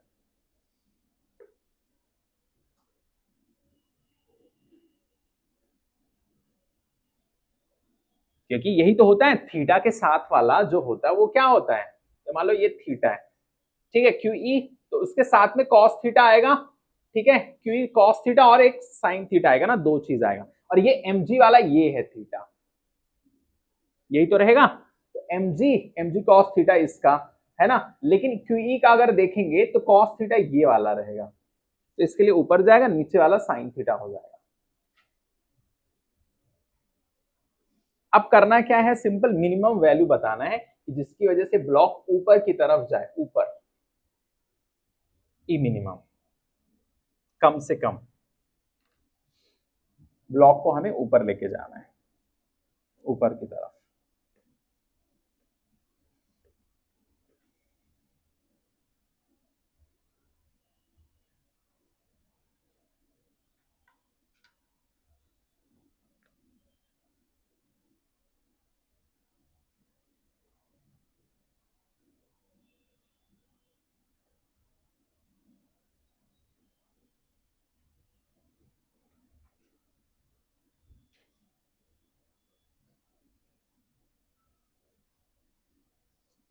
क्योंकि यही तो होता है, थीटा के साथ वाला जो होता है वो क्या होता है, तो मान लो ये थीटा है, ठीक है, QE, तो उसके साथ में cos थीटा आएगा, ठीक है, QE cos थीटा और एक sin थीटा आएगा ना, दो चीज आएगा, और ये mg वाला ये है थीटा, यही तो रहेगा, तो mg cos थीटा इसका है ना, लेकिन QE का अगर देखेंगे तो cos थीटा ये वाला रहेगा, तो इसके लिए ऊपर जाएगा, नीचे वाला sin थीटा हो जाएगा। अब करना क्या है, सिंपल मिनिमम वैल्यू बताना है कि जिसकी वजह से ब्लॉक ऊपर की तरफ जाए, ऊपर, ई मिनिमम, कम से कम ब्लॉक को हमें ऊपर लेके जाना है, ऊपर की तरफ।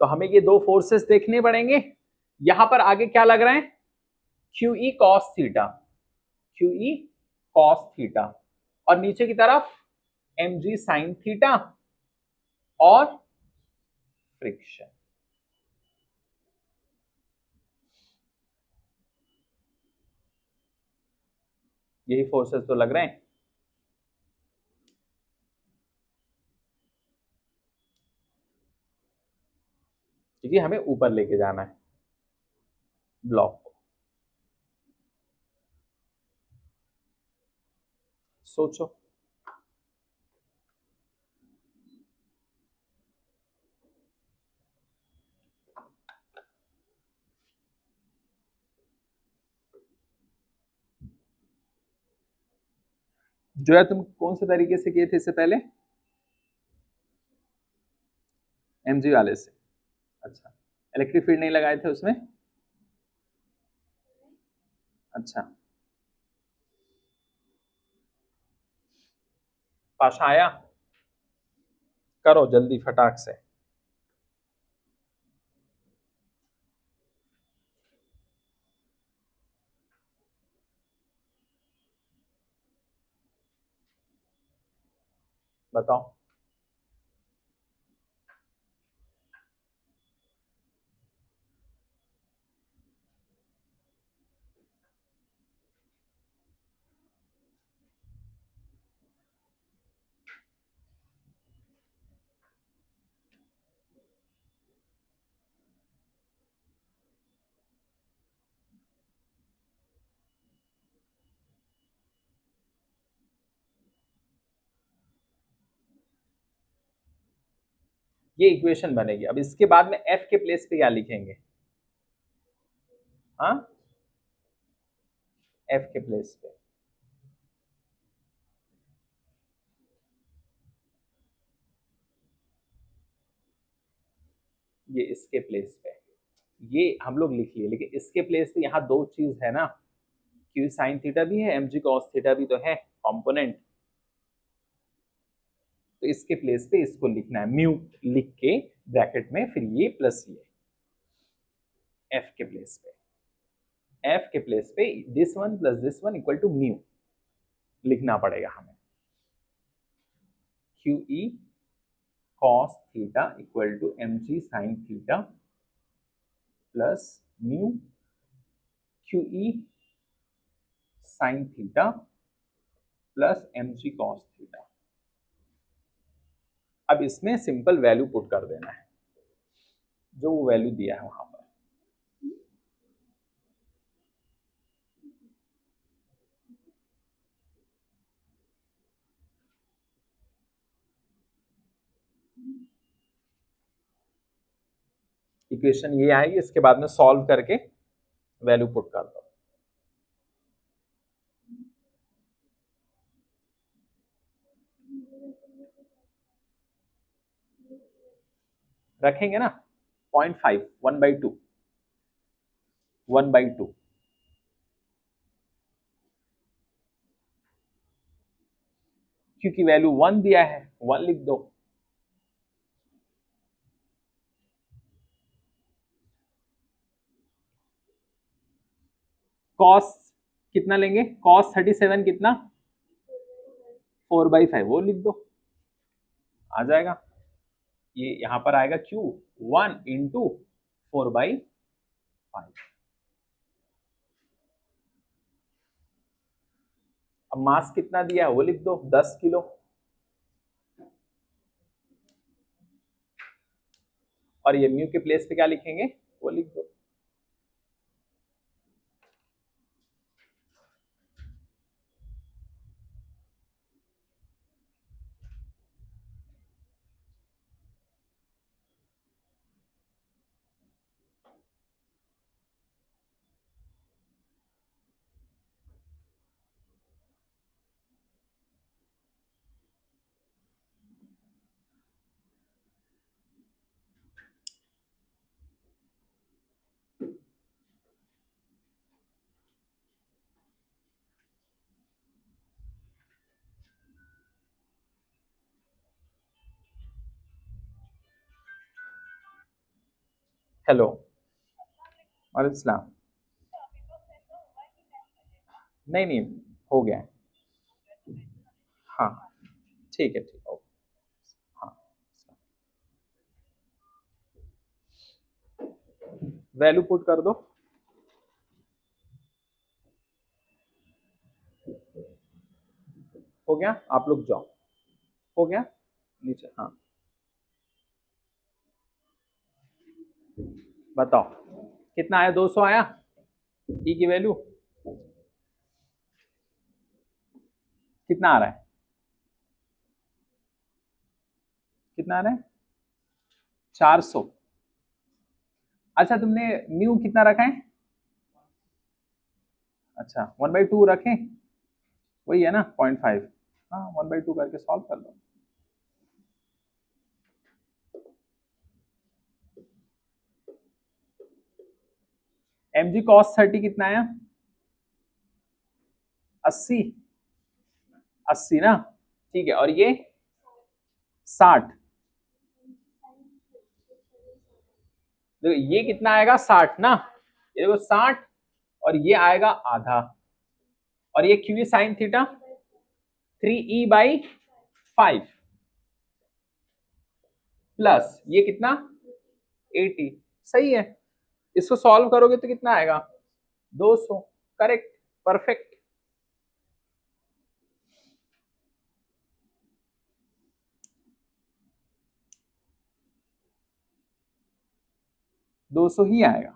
तो हमें ये दो फोर्सेस देखने पड़ेंगे। यहां पर आगे क्या लग रहा है, QE cos theta, QE cos theta, और नीचे की तरफ mg sin थीटा और फ्रिक्शन, यही फोर्सेस तो लग रहे हैं। क्योंकि हमें ऊपर लेके जाना है ब्लॉक को। सोचो, जो है तुम कौन से तरीके से किए थे इससे पहले, mg वाले से, अच्छा, इलेक्ट्रिक फील्ड नहीं लगाए थे उसमें, अच्छा, पाशा आया, करो जल्दी फटाक से। बताओ, ये इक्वेशन बनेगी। अब इसके बाद में एफ के प्लेस पे क्या लिखेंगे? हाँ, एफ के प्लेस पे ये इसके प्लेस पे ये हम लोग लिख लिए, लेकिन इसके प्लेस पे यहाँ दो चीज है ना, क्यू साइन थीटा भी है, एम जी कॉस थीटा भी तो है कंपोनेंट। तो इसके प्लेस पे इसको लिखना है, म्यू लिख के ब्रैकेट में, फिर ये प्लस ये एफ के प्लेस पे, एफ के प्लेस पे this one plus this one equal to mu लिखना पड़ेगा हमें। Q E cos theta equal to m g sine theta plus mu q E sine theta plus m g cos theta. अब इसमें सिंपल वैल्यू पुट कर देना है, जो वो वैल्यू दिया है वहां पर। इक्वेशन ये आएगी, इसके बाद में सॉल्व करके वैल्यू पुट कर दो। रखेंगे ना 0.5 1/2 1/2 क्योंकि वैल्यू 1 दिया है, 1 लिख दो। कॉस कितना लेंगे? कॉस 37 कितना? 4/5 वो लिख दो, आ जाएगा। ये यहां पर आएगा क्यू 1 इंटू 4/5। अब मास कितना दिया है वो लिख दो, 10 किलो। और ये म्यू के प्लेस पे क्या लिखेंगे वो लिख दो। हेलो, वालेकुम सलाम। नहीं नहीं, हो गया है। हाँ ठीक है, ठीक है, ओके। हाँ, वैल्यू पुट कर दो। हो गया, आप लोग जाओ। हो गया नीचे, हाँ बताओ कितना आया? 200 आया ई की वैल्यू कितना आ रहा है? कितना आ रहा है? 400। अच्छा, तुमने म्यू कितना रखा है? अच्छा 1/2 रखें, वही है ना 0.5। हाँ 1/2 करके सॉल्व कर लो। एम जी कॉस 30 कितना आया? 80। 80 ना, ठीक है। और ये 60। देखो ये कितना आएगा? 60 ना, ये देखो 60, और ये आएगा आधा। और ये Q sine theta 3e/5 plus ये कितना? 80। सही है, इसको सॉल्व करोगे तो कितना आएगा? 200। Correct, perfect. 200 ही आएगा।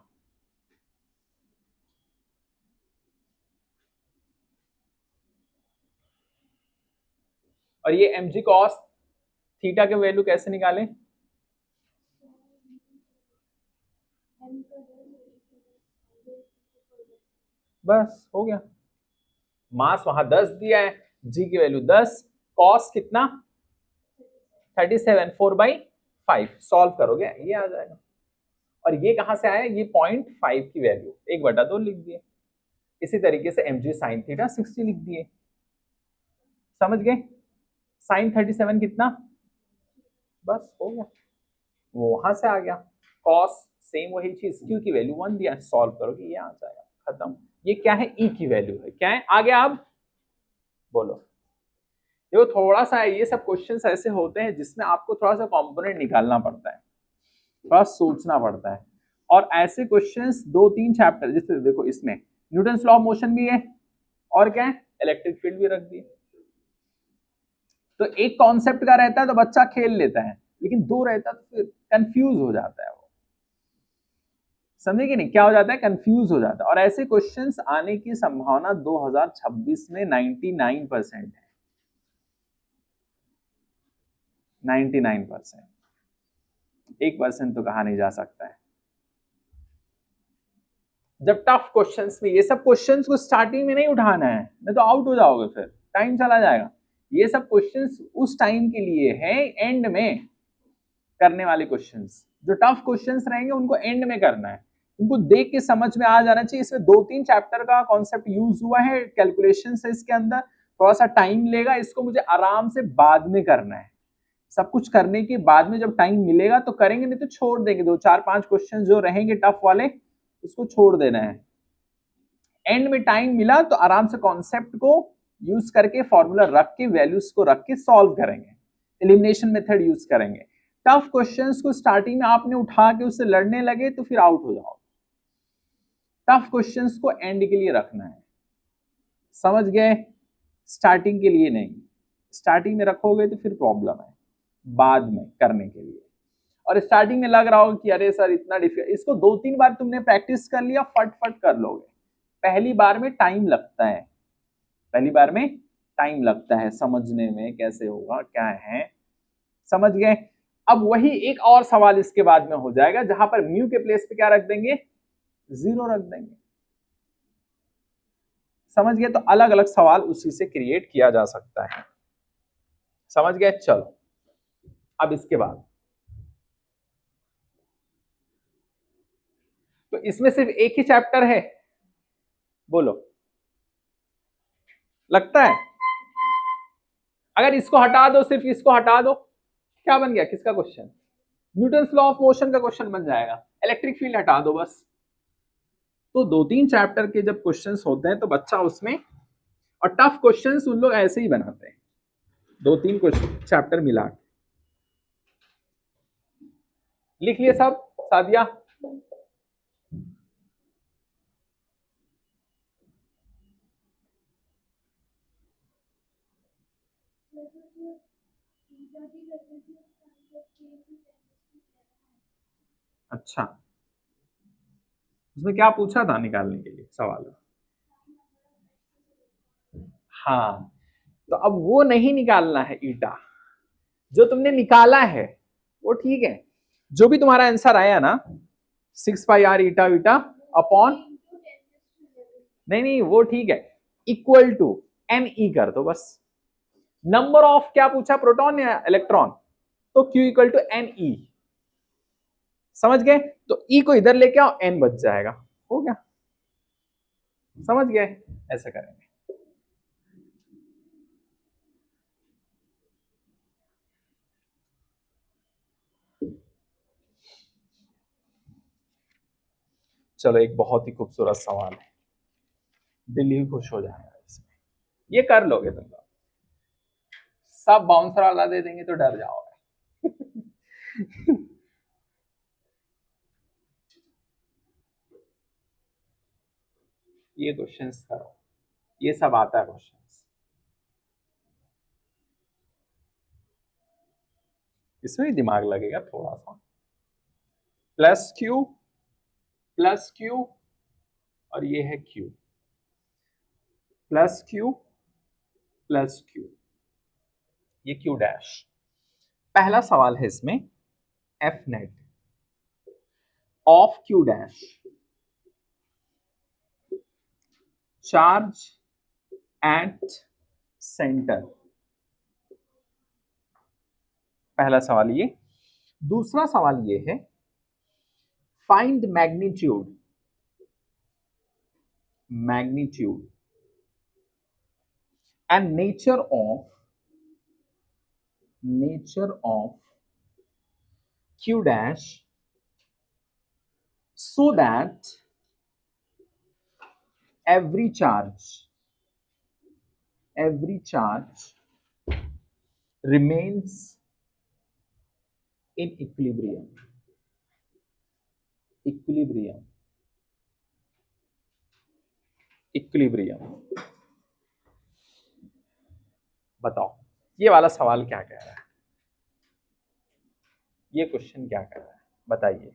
और ये एम जी कॉस थीटा के वैल्यू कैसे निकालें? बस हो गया। मास वहां 10 दिया है, जी की वैल्यू 10, कॉस कितना 37, 4/5 सॉल्व करोगे ये आ जाएगा। और ये कहां से आया, ये 0.5 की वैल्यू 1/2 लिख दिए। इसी तरीके से mg sin थीटा 60 लिख दिए। समझ गए, sin 37 कितना, बस हो गया, वो वहां से आ गया। cos सेम वही चीज, q की वैल्यू 1 दिया, सॉल्व करोगे ये आ जाएगा, खत्म। ये क्या है, e की वैल्यू है, क्या है, आ गया। अब बोलो, देखो थोड़ा सा ये सब क्वेश्चंस ऐसे होते हैं जिसमें आपको थोड़ा सा कंपोनेंट निकालना पड़ता है, थोड़ा सोचना पड़ता है। और ऐसे क्वेश्चंस 2-3 चैप्टर, जैसे देखो इसमें न्यूटन्स लॉ ऑफ मोशन भी है और क्या है, इलेक्ट्रिक फील्ड भी रख दिए। तो एक कॉन्सेप्ट का रहता है तो बच्चा खेल लेता है, लेकिन दो रहता है तो फिर कंफ्यूज हो जाता है वो, समझे कि नहीं, क्या हो जाता है, कंफ्यूज हो जाता है। और ऐसे क्वेश्चंस आने की संभावना 2026 में 99% है, 99%, 1% तो कहा नहीं जा सकता है। जब टफ क्वेश्चंस में, ये सब क्वेश्चंस को स्टार्टिंग में नहीं उठाना है, नहीं तो आउट हो जाओगे, फिर टाइम चला जाएगा। ये सब क्वेश्चंस उस टाइम के लिए है, एंड में करने वाले क्वेश्चंस। जो टफ क्वेश्चंस रहेंगे उनको एंड में करना है, उनको देख के समझ में आ जाना चाहिए। इसमें 2-3 चैप्टर का कॉन्सेप्ट यूज हुआ है, कैलकुलेशन है इसके अंदर, थोड़ा सा टाइम लेगा, इसको मुझे आराम से बाद में करना है। सब कुछ करने के बाद में जब टाइम मिलेगा तो करेंगे, नहीं तो छोड़ देंगे। 2-4-5 क्वेश्चन जो रहेंगे टफ वाले, उसको छोड़ देना है। एंड में टाइम मिला तो आराम से कॉन्सेप्ट को यूज करके, फॉर्मूला रख के, वैल्यूज को रख के सॉल्व करेंगे, एलिमिनेशन मेथड यूज करेंगे। टफ क्वेश्चंस को स्टार्टिंग में आपने उठा के उससे लड़ने लगे तो फिर आउट हो जाओ। टफ क्वेश्चंस को एंड के लिए रखना है, समझ गए, स्टार्टिंग के लिए नहीं। स्टार्टिंग में रखोगे तो फिर प्रॉब्लम है बाद में करने के लिए। और स्टार्टिंग में लग रहा होगा कि अरे सर इतना डिफिकल्ट, इसको 2-3 बार तुमने प्रैक्टिस कर लिया, फट कर लोगे। पहली बार में टाइम लगता है, पहली बार में टाइम लगता है समझने में, कैसे होगा क्या है, समझ गए। अब वही एक और सवाल इसके बाद में हो जाएगा, जहां पर म्यू के प्लेस पे क्या रख देंगे, 0 रख देंगे, समझ गए। तो अलग अलग सवाल उसी से क्रिएट किया जा सकता है, समझ गए। चलो अब इसके बाद, तो इसमें सिर्फ एक ही चैप्टर है, बोलो, लगता है। अगर इसको हटा दो, सिर्फ इसको हटा दो, क्या बन गया, किसका question, Newton's law of motion का क्वेश्चन बन जाएगा। इलेक्ट्रिक फील्ड हटा दो बस। तो 2-3 चैप्टर के जब क्वेश्चंस होते हैं तो बच्चा उसमें, और टफ क्वेश्चंस उन लोग ऐसे ही बनाते हैं, 2-3 क्वेश्चन चैप्टर मिला के। लिख लिए सब, सादिया, अच्छा, उसमें क्या पूछा था निकालने के लिए सवाल, हाँ, तो अब वो नहीं निकालना है ईटा, जो तुमने निकाला है वो ठीक है। जो भी तुम्हारा आंसर आया ना, 6πr ईटा ईटा अपॉन, नहीं वो ठीक है, इक्वल टू NE कर दो बस। नंबर ऑफ क्या पूछा, प्रोटॉन या इलेक्ट्रॉन, तो Q इक्वल टू NE, समझ गए। तो E को इधर लेके आओ, N बच जाएगा, हो गया, समझ गए, ऐसे करेंगे। चलो एक बहुत ही खूबसूरत सवाल है, दिल ही खुश हो जाएगा इसमें, ये कर लोगे तुम लोग। सब बाउंसर वाला दे देंगे तो डर जाओगे। ये क्वेश्चंस करो, ये सब आता है क्वेश्चंस, इसमें भी दिमाग लगेगा थोड़ा सा। प्लस क्यू और ये है क्यू, प्लस क्यू, ये क्यू डैश। पहला सवाल है इसमें, F net, of Q dash, charge at centre. पहला सवाल ये। दूसरा सवाल ये है, find magnitude and nature of q dash so that every charge remains in equilibrium। बताओ ये वाला सवाल क्या कह रहा है, ये क्वेश्चन क्या कह रहा है, बताइए।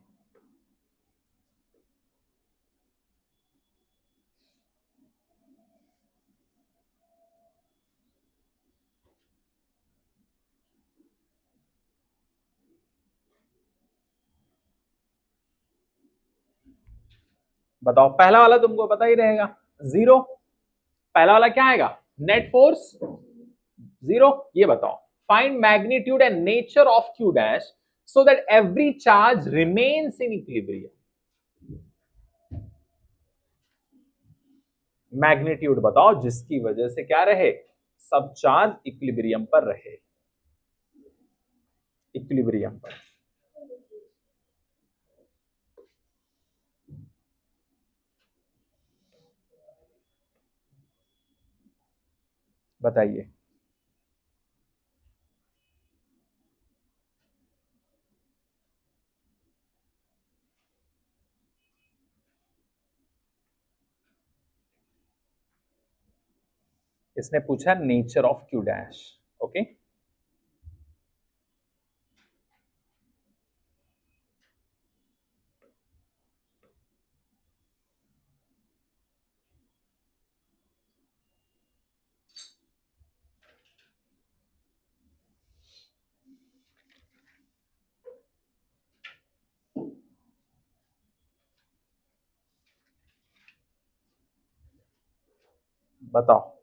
बताओ, पहला वाला तुमको पता ही रहेगा, जीरो। पहला वाला क्या आएगा, नेट फोर्स जीरो। ये बताओ, find magnitude and nature of Q dash so that every charge remains in equilibrium. Magnitude बताओ जिसकी वजह से क्या रहे, सब चार्ज इक्विलिब्रियम पर रहे, इक्विलिब्रियम पर। बताइए। इसने पूछा nature of Q dash. Okay, बताओ।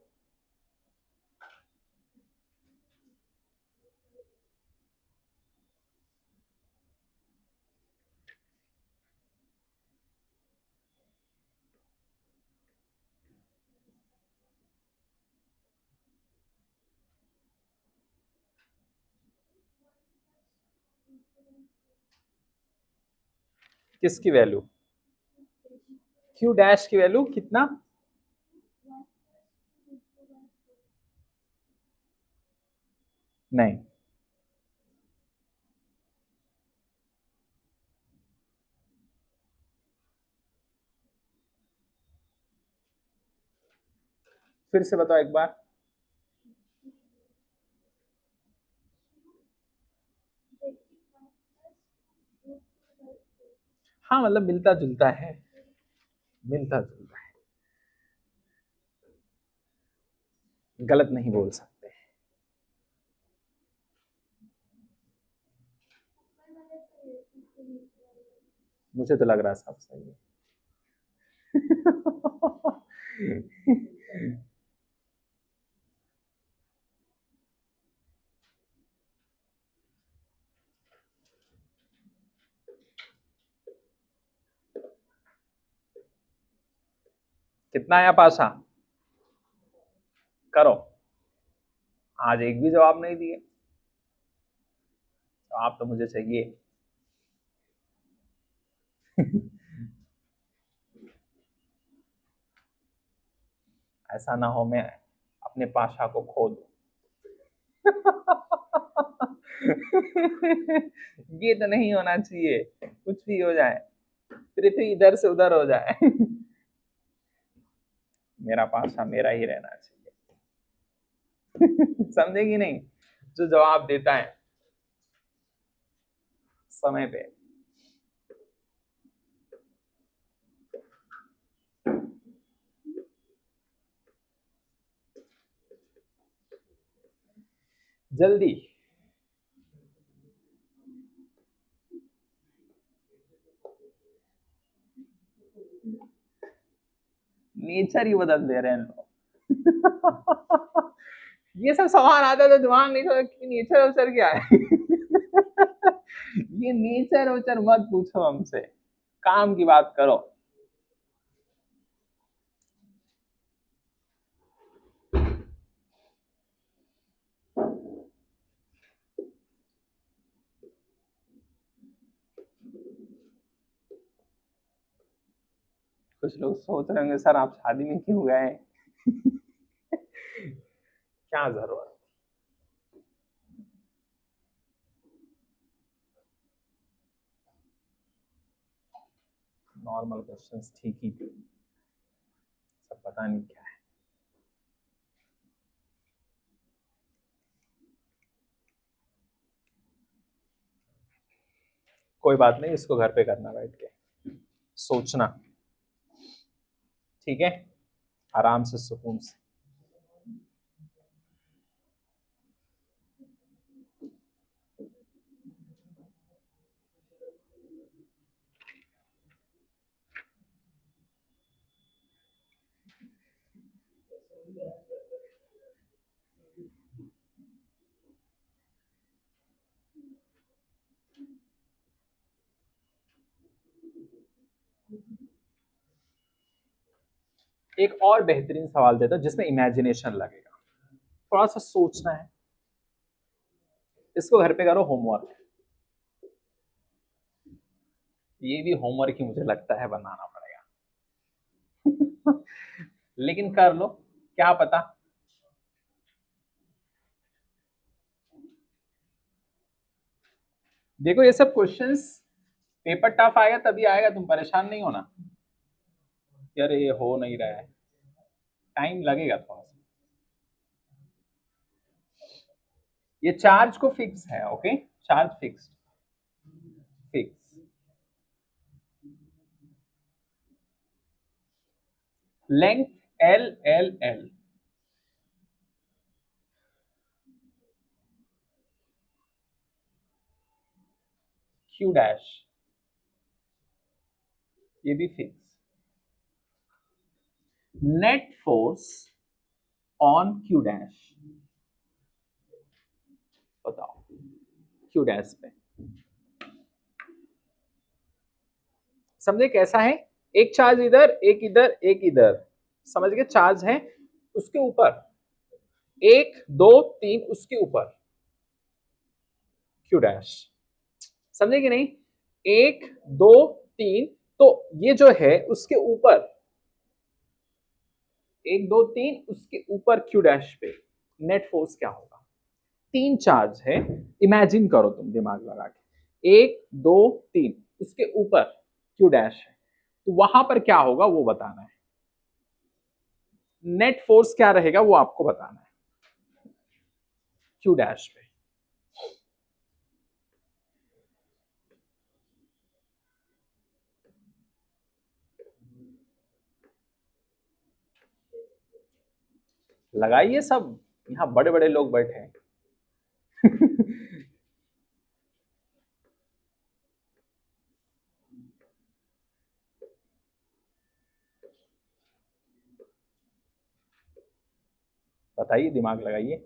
किसकी वैल्यू, क्यू डैश की वैल्यू कितना, नहीं, फिर से बताओ एक बार। हाँ मतलब मिलता जुलता है, मिलता जुलता है, गलत नहीं बोल सकते। मुझे तो लग रहा है सब सही है। कितना आया पासा, करो। आज एक भी जवाब नहीं दिए, तो आप तो मुझे चाहिए। ऐसा ना हो मैं अपने पाशा को खो दूं। ये तो नहीं होना चाहिए, कुछ भी हो जाए, पृथ्वी इधर से उधर हो जाए। मेरा पासा मेरा ही रहना चाहिए। समझेगी नहीं, जो जवाब देता है समय पे। जल्दी। नेचर ही बदल दे रहे हैं लोग। ये सब सवाल आता तो दिमाग नहीं सोचा कि नेचर वेचर क्या है। ये नेचर वेचर मत पूछो हमसे, काम की बात करो। कुछ लोग सोच रहे होंगे सर आप शादी में क्यों गए। क्या जरूरत। नॉर्मल क्वेश्चंस ठीक ही थे, सब पता नहीं क्या है। कोई बात नहीं, इसको घर पे करना बैठ के, सोचना, ठीक है, आराम से सुकून से। एक और बेहतरीन सवाल देता जिसमें इमेजिनेशन लगेगा, थोड़ा सा सोचना है, इसको घर पे करो होमवर्क। ये भी होमवर्क ही मुझे लगता है बनाना पड़ेगा। लेकिन कर लो, क्या पता। देखो ये सब क्वेश्चंस पेपर टफ आएगा तभी आएगा, तुम परेशान नहीं होना यार ये हो नहीं रहा है, टाइम लगेगा थोड़ा सा। ये चार्ज को फिक्स है, okay, charge fix, fix. Length L L L, Q dash ये भी fix. Net force on Q dash, बताओ क्यू डैश पे समझे कैसा है, एक चार्ज इधर एक इधर एक इधर, समझ गए, चार्ज है उसके ऊपर 1 2 3 उसके ऊपर क्यू डैश, समझे कि नहीं, 1 2 3, तो ये जो है उसके ऊपर 1 2 3 उसके ऊपर क्यू डैश पे नेट फोर्स क्या होगा। 3 चार्ज है, इमेजिन करो तुम दिमाग लगा के, 1 2 3 उसके ऊपर क्यू डैश है, तो वहां पर क्या होगा वो बताना है, नेट फोर्स क्या रहेगा वो आपको बताना है क्यू डैश पे। लगाइए सब, यहाँ बड़े बड़े लोग बैठे हैं। बताइए, दिमाग लगाइए।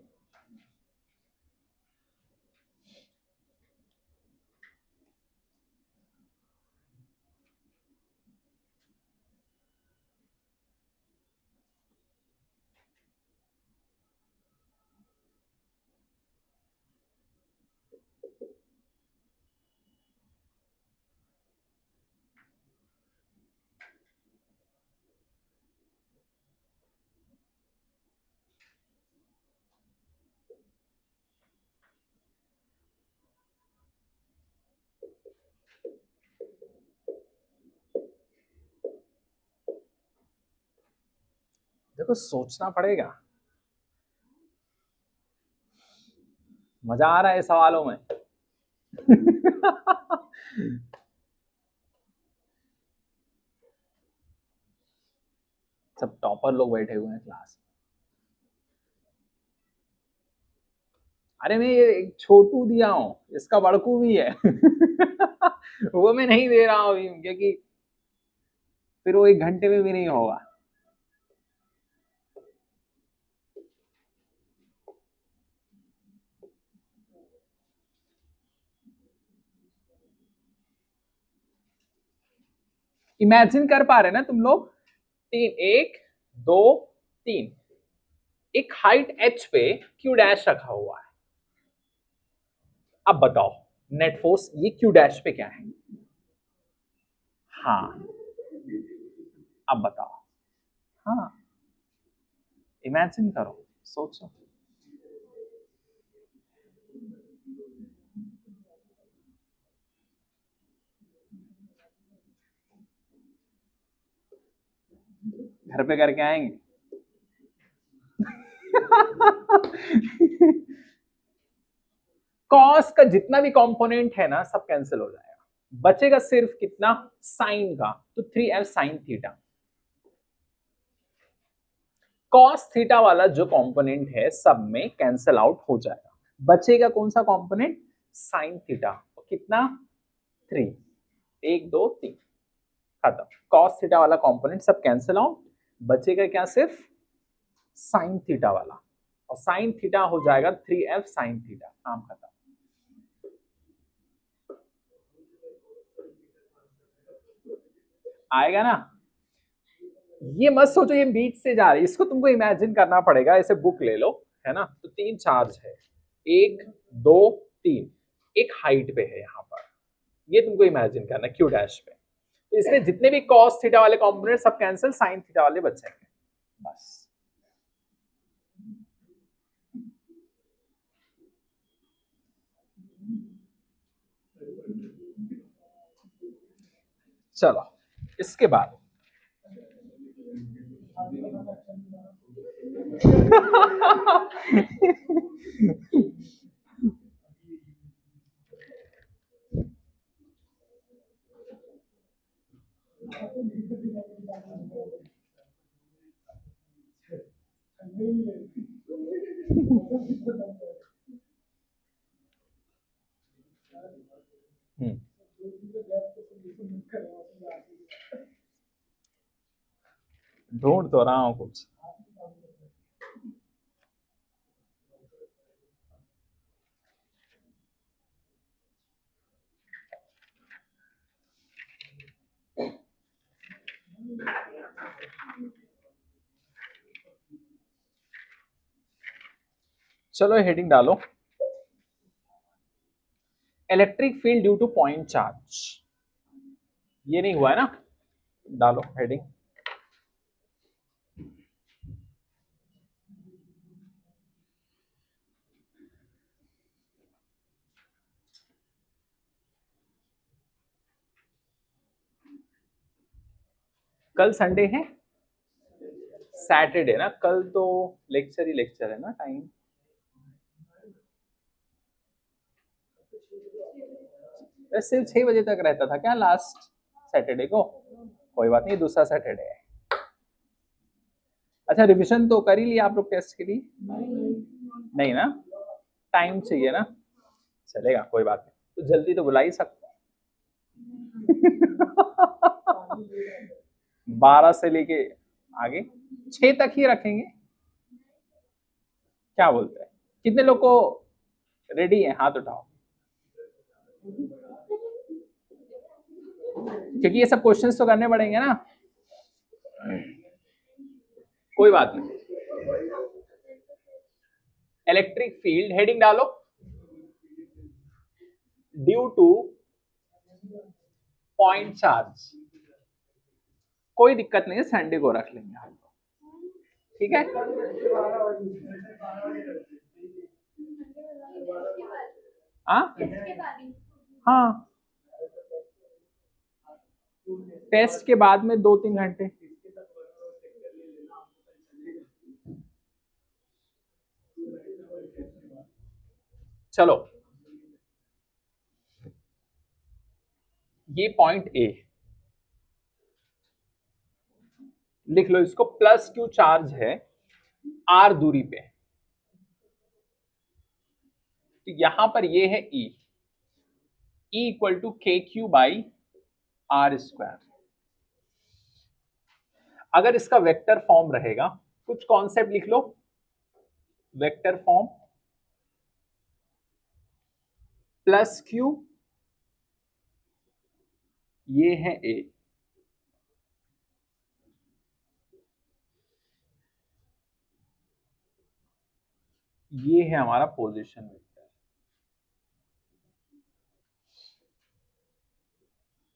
देखो सोचना पड़ेगा, मजा आ रहा है सवालों में। सब टॉपर लोग बैठे हुए हैं क्लास में। अरे मैं ये एक छोटू दिया हूं, इसका बड़कू भी है। वो मैं नहीं दे रहा हूं अभी, क्योंकि फिर वो 1 घंटे में भी नहीं होगा। इमेजिन कर पा रहे ना तुम लोग? 3, 1 2 3, एक हाइट h पे q डैश रखा हुआ है। अब बताओ नेट फोर्स ये q डैश पे क्या है? हाँ, अब बताओ। हाँ, इमेजिन करो, सोचो। घर पे करके आएंगे। कॉस का जितना भी कंपोनेंट है ना सब कैंसिल हो जाएगा, बचेगा सिर्फ कितना? साइन का, तो 3f sine theta. Cos theta वाला जो कंपोनेंट है सब में कैंसिल आउट हो जाएगा, बचेगा कौन सा कंपोनेंट? Sine theta. तो कितना? 3, 1 2 3, खत्म। कॉस थीटा वाला कंपोनेंट सब कैंसिल आउट, बचेगा क्या? सिर्फ साइन थीटा वाला, और साइन थीटा हो जाएगा 3f साइन थीटा। काम खत्म। आएगा ना? ये मत सोचो ये बीच से जा रही है, इसको तुमको इमेजिन करना पड़ेगा। ऐसे बुक ले लो, है ना? तो 3 चार्ज है, 1 2 3, एक हाइट पे है यहाँ पर, ये तुमको इमेजिन करना क्यू डैश पे। तो इसमें जितने भी कॉस थीटा वाले कॉम्पोनेंट सब कैंसिल, साइन थीटा वाले बचेंगे बस। चलो इसके बाद ढूंढ तो रहा हूं कुछ। चलो हेडिंग डालो, electric field due two point charge. ये नहीं हुआ है ना? डालो हेडिंग। कल संडे है, सैटरडे ना? कल तो लेक्चर ही लेक्चर है ना? टाइम सिर्फ 6 बजे तक रहता था क्या लास्ट सैटरडे को? कोई बात नहीं, दूसरा सैटरडे है। अच्छा, रिवीजन तो कर ही लिया आप लोग टेस्ट के लिए? नहीं ना? टाइम चाहिए ना? चलेगा, कोई बात नहीं, तो जल्दी तो बुला ही सकते हैं। 12 से लेके आगे 6 तक ही रखेंगे, क्या बोलते हैं? कितने लोग को रेडी है? हाथ उठाओ, क्योंकि ये सब क्वेश्चंस तो करने पड़ेंगे ना। कोई बात नहीं। इलेक्ट्रिक फील्ड, हेडिंग डालो, ड्यू टू पॉइंट चार्ज। कोई दिक्कत नहीं है, संडे को रख लेंगे हम, ठीक है? हाँ, टेस्ट के बाद में 2-3 घंटे। चलो ये पॉइंट ए लिख लो, इसको प्लस क्यू चार्ज है आर दूरी पे, तो यहां पर ये है E equal to k q by r square. अगर इसका वेक्टर फॉर्म रहेगा, कुछ कॉन्सेप्ट लिख लो। वेक्टर फॉर्म प्लस क्यू, ये है ए, ये है हमारा position vector.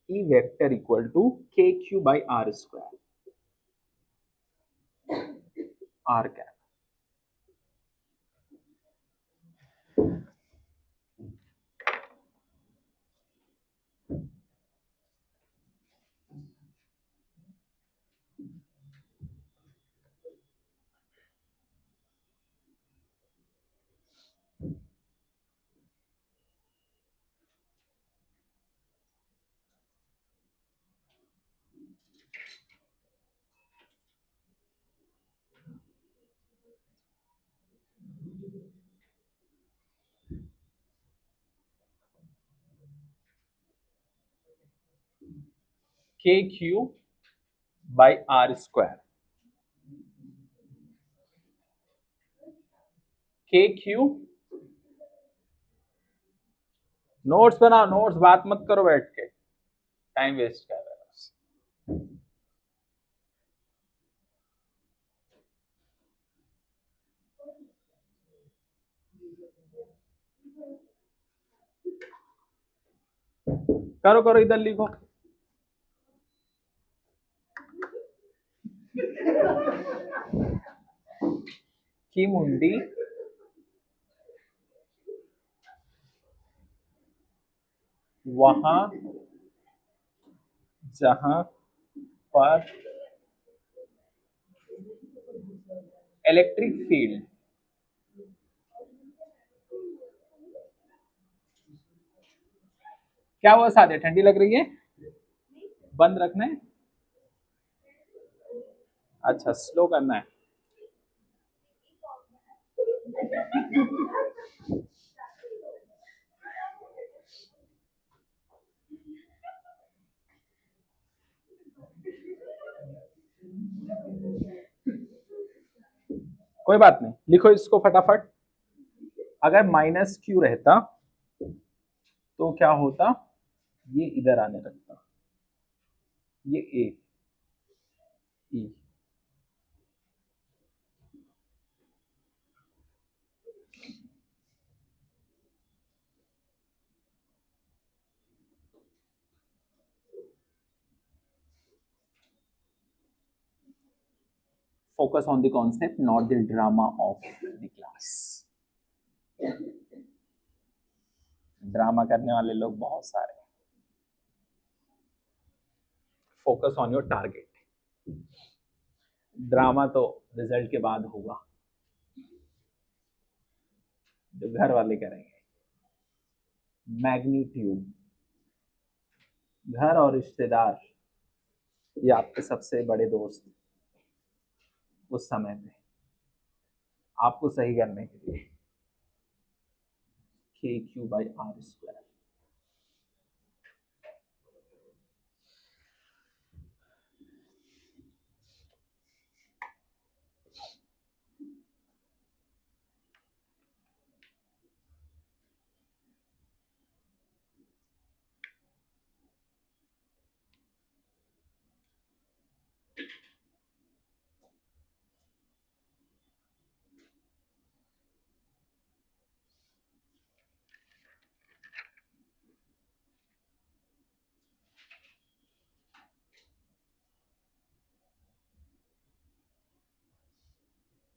E vector equal to k q by r square, r cap. K q by r square, k q. Notes बनाओ, नोट्स, बात मत करो बैठ के, टाइम वेस्ट कर रहे हो। करो करो, इधर लिखो। की मुंडी वहां जहां पर इलेक्ट्रिक फील्ड क्या हुआ सादे, ठंडी लग रही है? बंद रखना है? अच्छा, स्लो करना है। कोई बात नहीं, लिखो इसको फटाफट। अगर माइनस क्यू रहता तो क्या होता, ये इधर आने लगता, ये ए ई। Focus on the concept, not the drama of the class. Drama करने वाले लोग बहुत सारे। Focus on your target. Drama तो रिजल्ट के बाद होगा, जो घर वाले करेंगे। मैग्नीट्यूड, घर और रिश्तेदार ये आपके सबसे बड़े दोस्त उस समय पे आपको सही करने के लिए। के क्यू बाई आर स्क्वायर।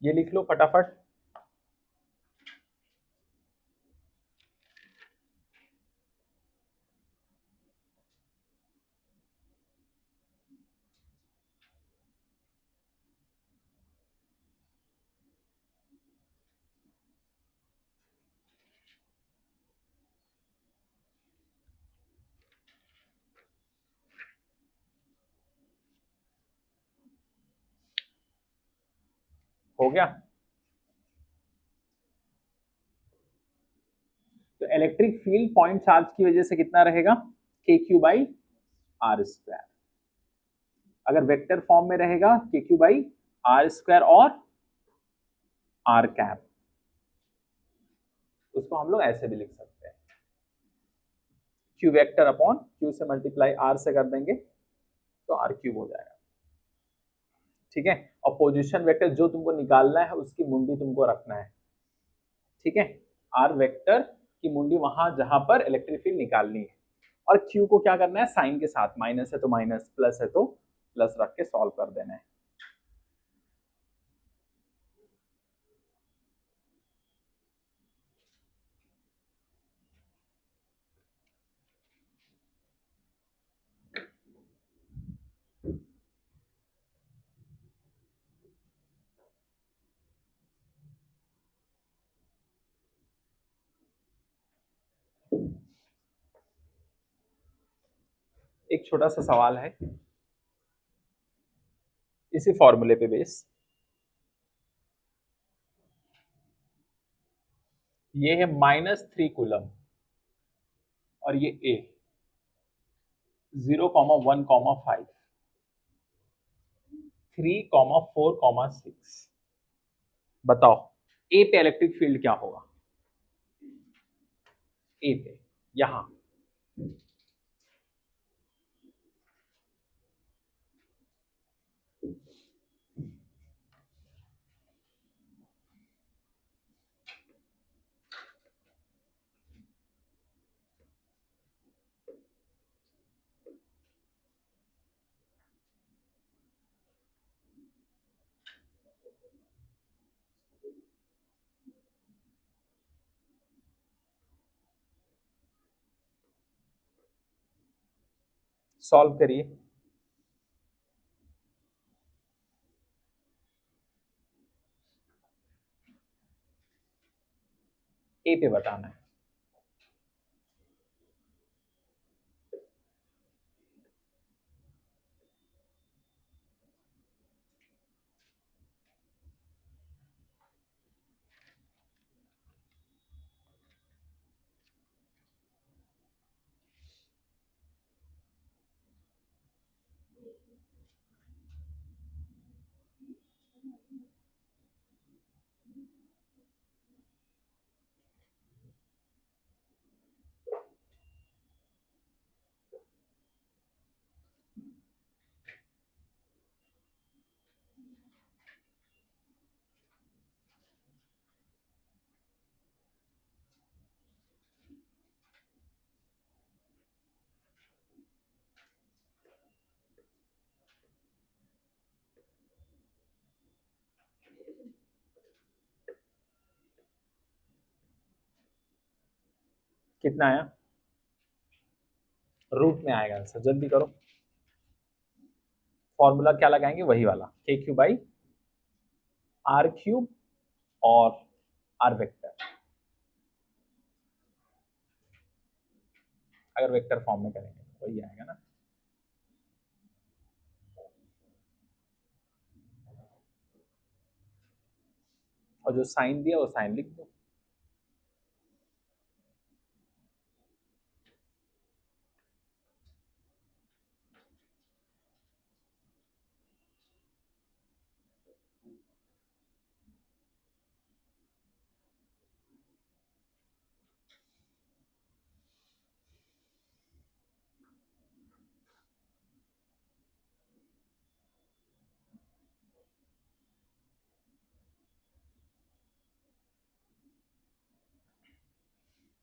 ये लिख लो फटाफट। हो गया? तो इलेक्ट्रिक फील्ड पॉइंट चार्ज की वजह से कितना रहेगा, के क्यू बाई आर स्क्वायर। अगर वेक्टर फॉर्म में रहेगा के क्यू बाई आर स्क्वायर और आर कैप, उसको हम लोग ऐसे भी लिख सकते हैं, क्यू वेक्टर अपॉन क्यू से मल्टीप्लाई आर से कर देंगे तो आर क्यूब हो जाएगा। ठीक है, और पोजीशन वेक्टर जो तुमको निकालना है उसकी मुंडी तुमको रखना है। ठीक है, आर वेक्टर की मुंडी वहां जहां पर इलेक्ट्रिक फील्ड निकालनी है, और क्यू को क्या करना है, साइन के साथ, माइनस है तो माइनस, प्लस है तो प्लस रख के सॉल्व कर देना है। एक छोटा सा सवाल है इसी फॉर्मूले पे बेस, ये है -3 कूलम और ये ए 0,1,5 3,4,6, बताओ ए पे इलेक्ट्रिक फील्ड क्या होगा, ए पे यहां। सॉल्व करिए। ए पे बताना है। कितना आया, रूट में आएगा आंसर, जल्दी करो। फॉर्मूला क्या लगाएंगे, वही वाला, के क्यू बाई आर क्यूब और आर वेक्टर, अगर वेक्टर फॉर्म में करेंगे तो वही आएगा ना। और जो साइन दिया वो साइन लिख दो।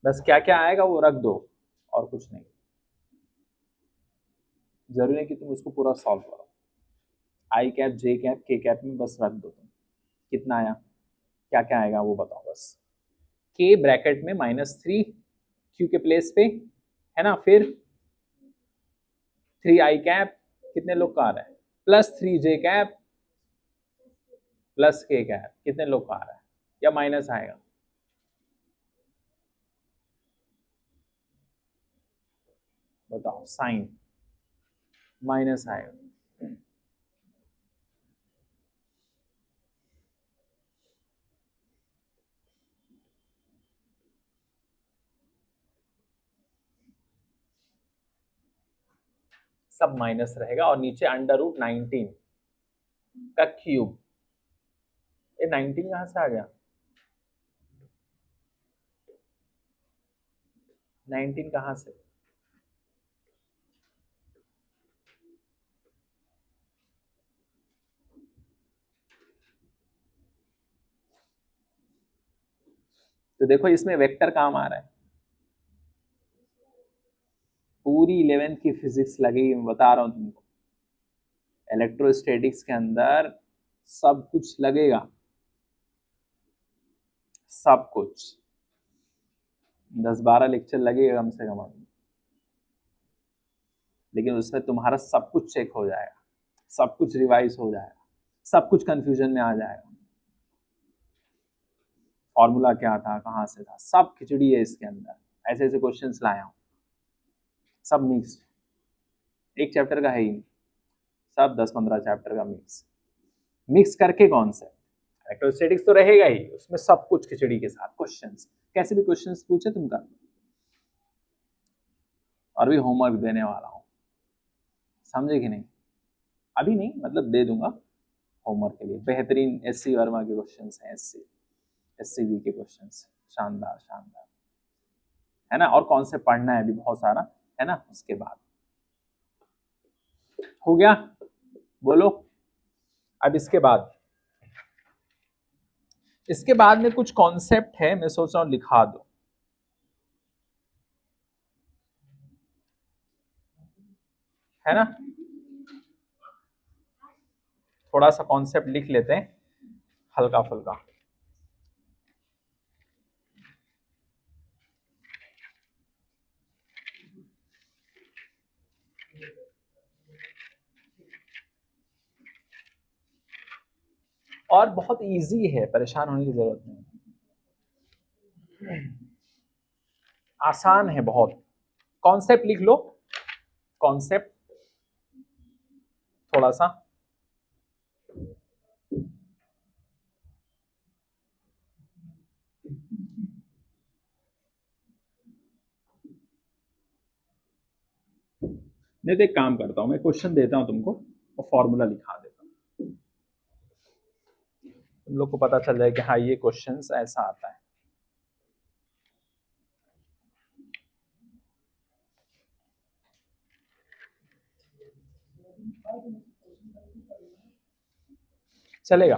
बस क्या क्या आएगा वो रख दो, और कुछ नहीं, जरूरी है कि तुम उसको पूरा सॉल्व करो। आई कैप जे कैप के कैप में बस रख दो तुम। कितना आया, क्या क्या आएगा वो बताओ बस। के ब्रैकेट में -3 क्यू के प्लेस पे है ना, फिर 3 आई कैप, कितने लोग का आ रहा है, +3 जे कैप प्लस के कैप, कितने लोग का आ रहा है, या माइनस आएगा, बताओ, साइन माइनस आएगा। सब माइनस रहेगा और नीचे √19 का क्यूब। ये 19 कहां से आ गया, 19 कहां से, तो देखो इसमें वेक्टर काम आ रहा है, पूरी 11th की फिजिक्स लगी, मैं बता रहा हूं तुमको। इलेक्ट्रोस्टैटिक्स के अंदर सब कुछ लगेगा, सब कुछ 10-12 लेक्चर लगेगा कम से कम, लेकिन उसमें तुम्हारा सब कुछ चेक हो जाएगा, सब कुछ रिवाइज हो जाएगा, सब कुछ कंफ्यूजन में आ जाएगा, फॉर्मूला क्या था, कहाँ से था, सब खिचड़ी है इसके अंदर। ऐसे ऐसे क्वेश्चंस लाया हूँ, सब मिक्स्ड, एक चैप्टर का है ही नहीं, सब 10-15 चैप्टर का मिक्स करके कौन सा इलेक्ट्रोस्टैटिक्स तो रहेगा ही, उसमें सब कुछ खिचड़ी के साथ क्वेश्चंस, कैसे भी क्वेश्चंस पूछे तुम कर, और भी होमवर्क देने वाला हूँ, समझे कि नहीं? अभी नहीं, मतलब दे दूंगा होमवर्क के लिए। बेहतरीन एससी वर्मा के क्वेश्चंस हैं, एससीबी के क्वेश्चंस, शानदार शानदार, है ना। और कौन से पढ़ना है अभी बहुत सारा, है ना। उसके बाद हो गया, बोलो। अब इसके बाद में कुछ कॉन्सेप्ट है, मैं सोच रहा हूं लिखा दो, है ना। थोड़ा सा कॉन्सेप्ट लिख लेते हैं, हल्का फुल्का। और बहुत इजी है, परेशान होने की जरूरत नहीं, आसान है बहुत। कॉन्सेप्ट लिख लो, कॉन्सेप्ट थोड़ा सा। नहीं तो एक काम करता हूं, मैं क्वेश्चन देता हूं तुमको और फॉर्मूला लिखा देता हूं, तुम लोग को पता चल जाए कि हाँ ये क्वेश्चन ऐसा आता है। चलेगा,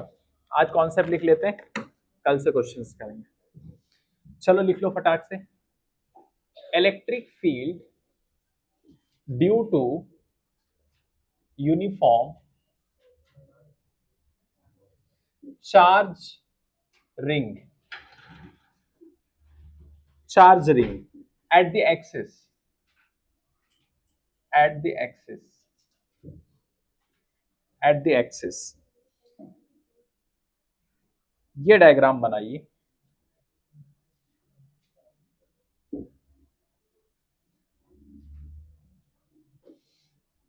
आज कॉन्सेप्ट लिख लेते हैं, कल से क्वेश्चंस करेंगे। चलो लिख लो फटाक से। Electric field due to uniform charge ring at the axis, ये डायग्राम बनाइए।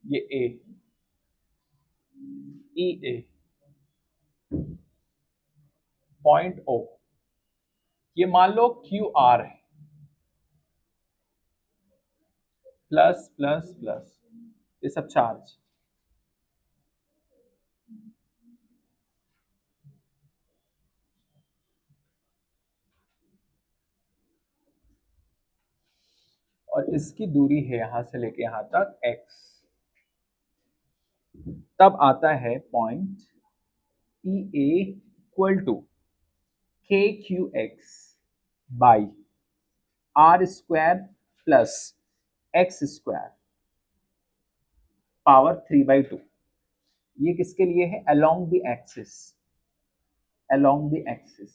ये ए पॉइंट ओ, ये मान लो क्यू आर है, प्लस प्लस प्लस, ये सब चार्ज। और इसकी दूरी है यहां से लेके यहां तक x, तब आता है point E A equal to k q x by r square plus x square power 3/2। ये किसके लिए है? Along the axis, along the axis.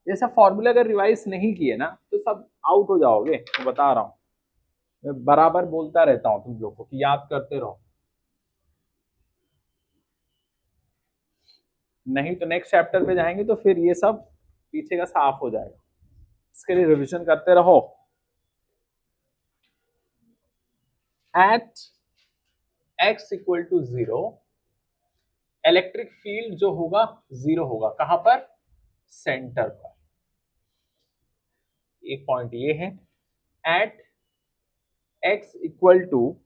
ये सब फॉर्मूला अगर रिवाइज नहीं किए ना तो सब आउट हो जाओगे, मैं बता रहा हूं, मैं बराबर बोलता रहता हूं तुम लोग को कि याद करते रहो, नहीं तो नेक्स्ट चैप्टर पे जाएंगे तो फिर ये सब पीछे का साफ हो जाएगा। इसके लिए रिवीजन करते रहो। At x equal to 0 electric field जो होगा 0 होगा, कहां पर? सेंटर पर। एक पॉइंट ये है, at x equal to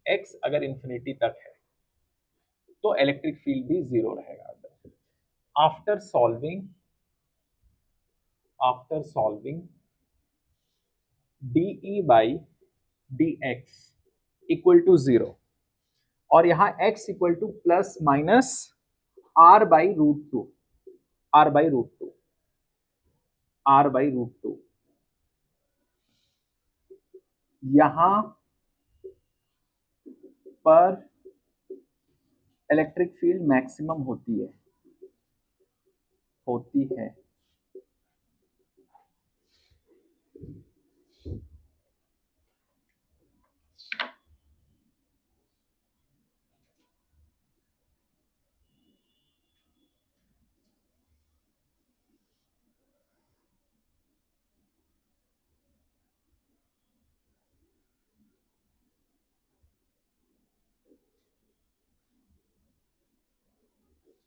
x अगर इंफिनिटी तक है तो इलेक्ट्रिक फील्ड भी 0 रहेगा। After solving dE by dx equal to 0, और यहां x equal to plus minus r by root two, r/√2। यहां पर इलेक्ट्रिक फील्ड मैक्सिमम होती है।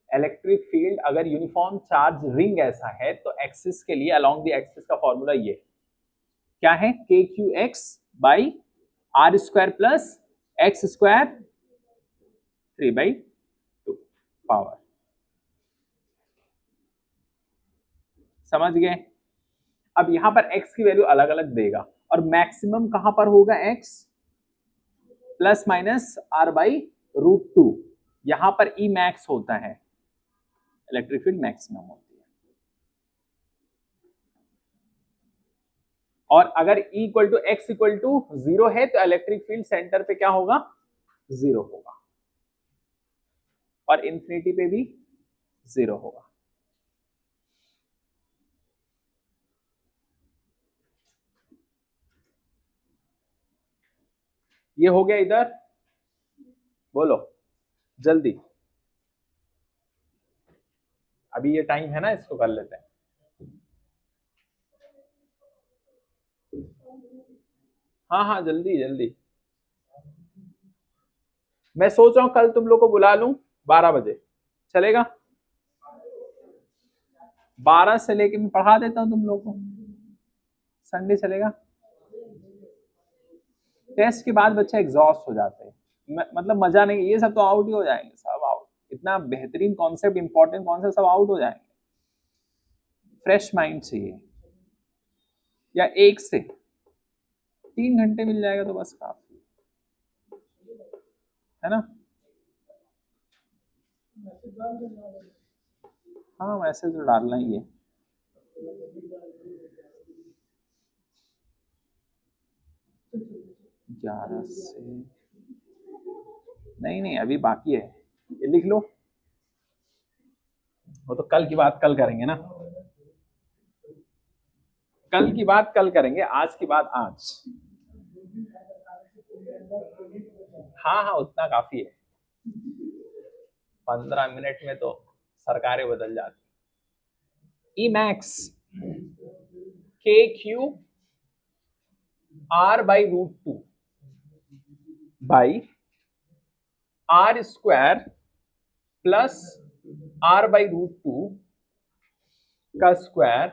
इलेक्ट्रिक फील्ड अगर यूनिफॉर्म चार्ज रिंग ऐसा है तो एक्सिस के लिए अलोंग द एक्सिस का फॉर्मूला ये क्या है, k q x by r square plus x square 3/2 power. समझ गए? अब यहां पर x की वैल्यू अलग अलग देगा और मैक्सिमम कहां पर होगा, x प्लस माइनस r/√2। यहां पर E मैक्स होता है, इलेक्ट्रिक फील्ड मैक्सिमम होती है। और अगर E equal to x equal to 0 है तो इलेक्ट्रिक फील्ड सेंटर पे क्या होगा, 0 होगा, और इंफिनिटी पे भी 0 होगा। ये हो गया इधर, बोलो जल्दी, अभी ये टाइम है ना, इसको कर लेते हैं। हाँ हाँ जल्दी जल्दी। मैं सोच रहा हूं कल तुम लोग को बुला लूं 12 बजे, चलेगा? 12 से लेके मैं पढ़ा देता हूं तुम लोग को, संडे चलेगा? टेस्ट के बाद बच्चे एग्जॉस्ट हो जाते हैं, मतलब मजा नहीं, ये सब तो आउट ही हो जाएंगे, सब आउट। इतना बेहतरीन कॉन्सेप्ट, इंपॉर्टेंट कॉन्सेप्ट सब आउट हो जाएंगे। फ्रेश माइंड चाहिए, या 1 से 3 घंटे मिल जाएगा तो बस काफी है ना। हाँ मैसेज तो डालना ही है। ग्यारह से नहीं नहीं, अभी बाकी है, ये लिख लो। वो तो कल की बात कल करेंगे ना, कल की बात कल करेंगे, आज की बात आज। हाँ हाँ उतना काफी है, 15 मिनट में तो सरकारें बदल जाती। E max k q r/√2 by r square plus r/√2 का स्क्वायर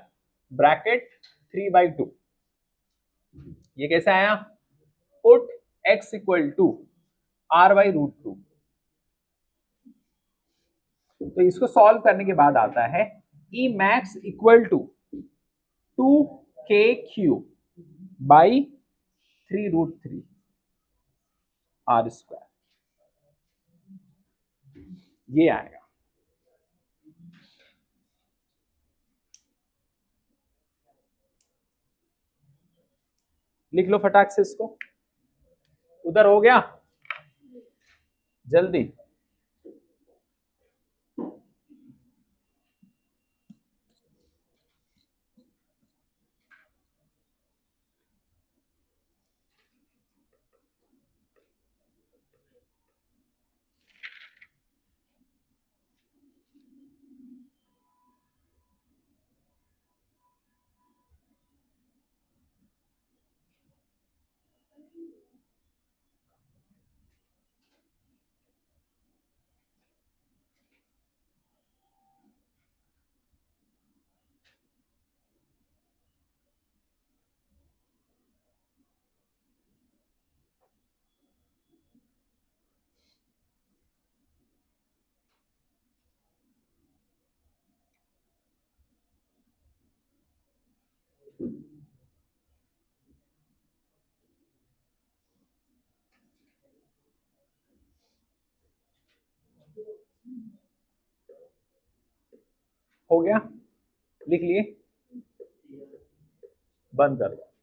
ब्रैकेट 3/2। ये कैसे आया, put x equal to r/√2। तो इसको सॉल्व करने के बाद आता है E max equal to 2kq by 3√3 r square, ये आएगा। लिख लो फटाक से इसको, उधर हो गया जल्दी। हो गया, लिख लिए। बंद कर दो।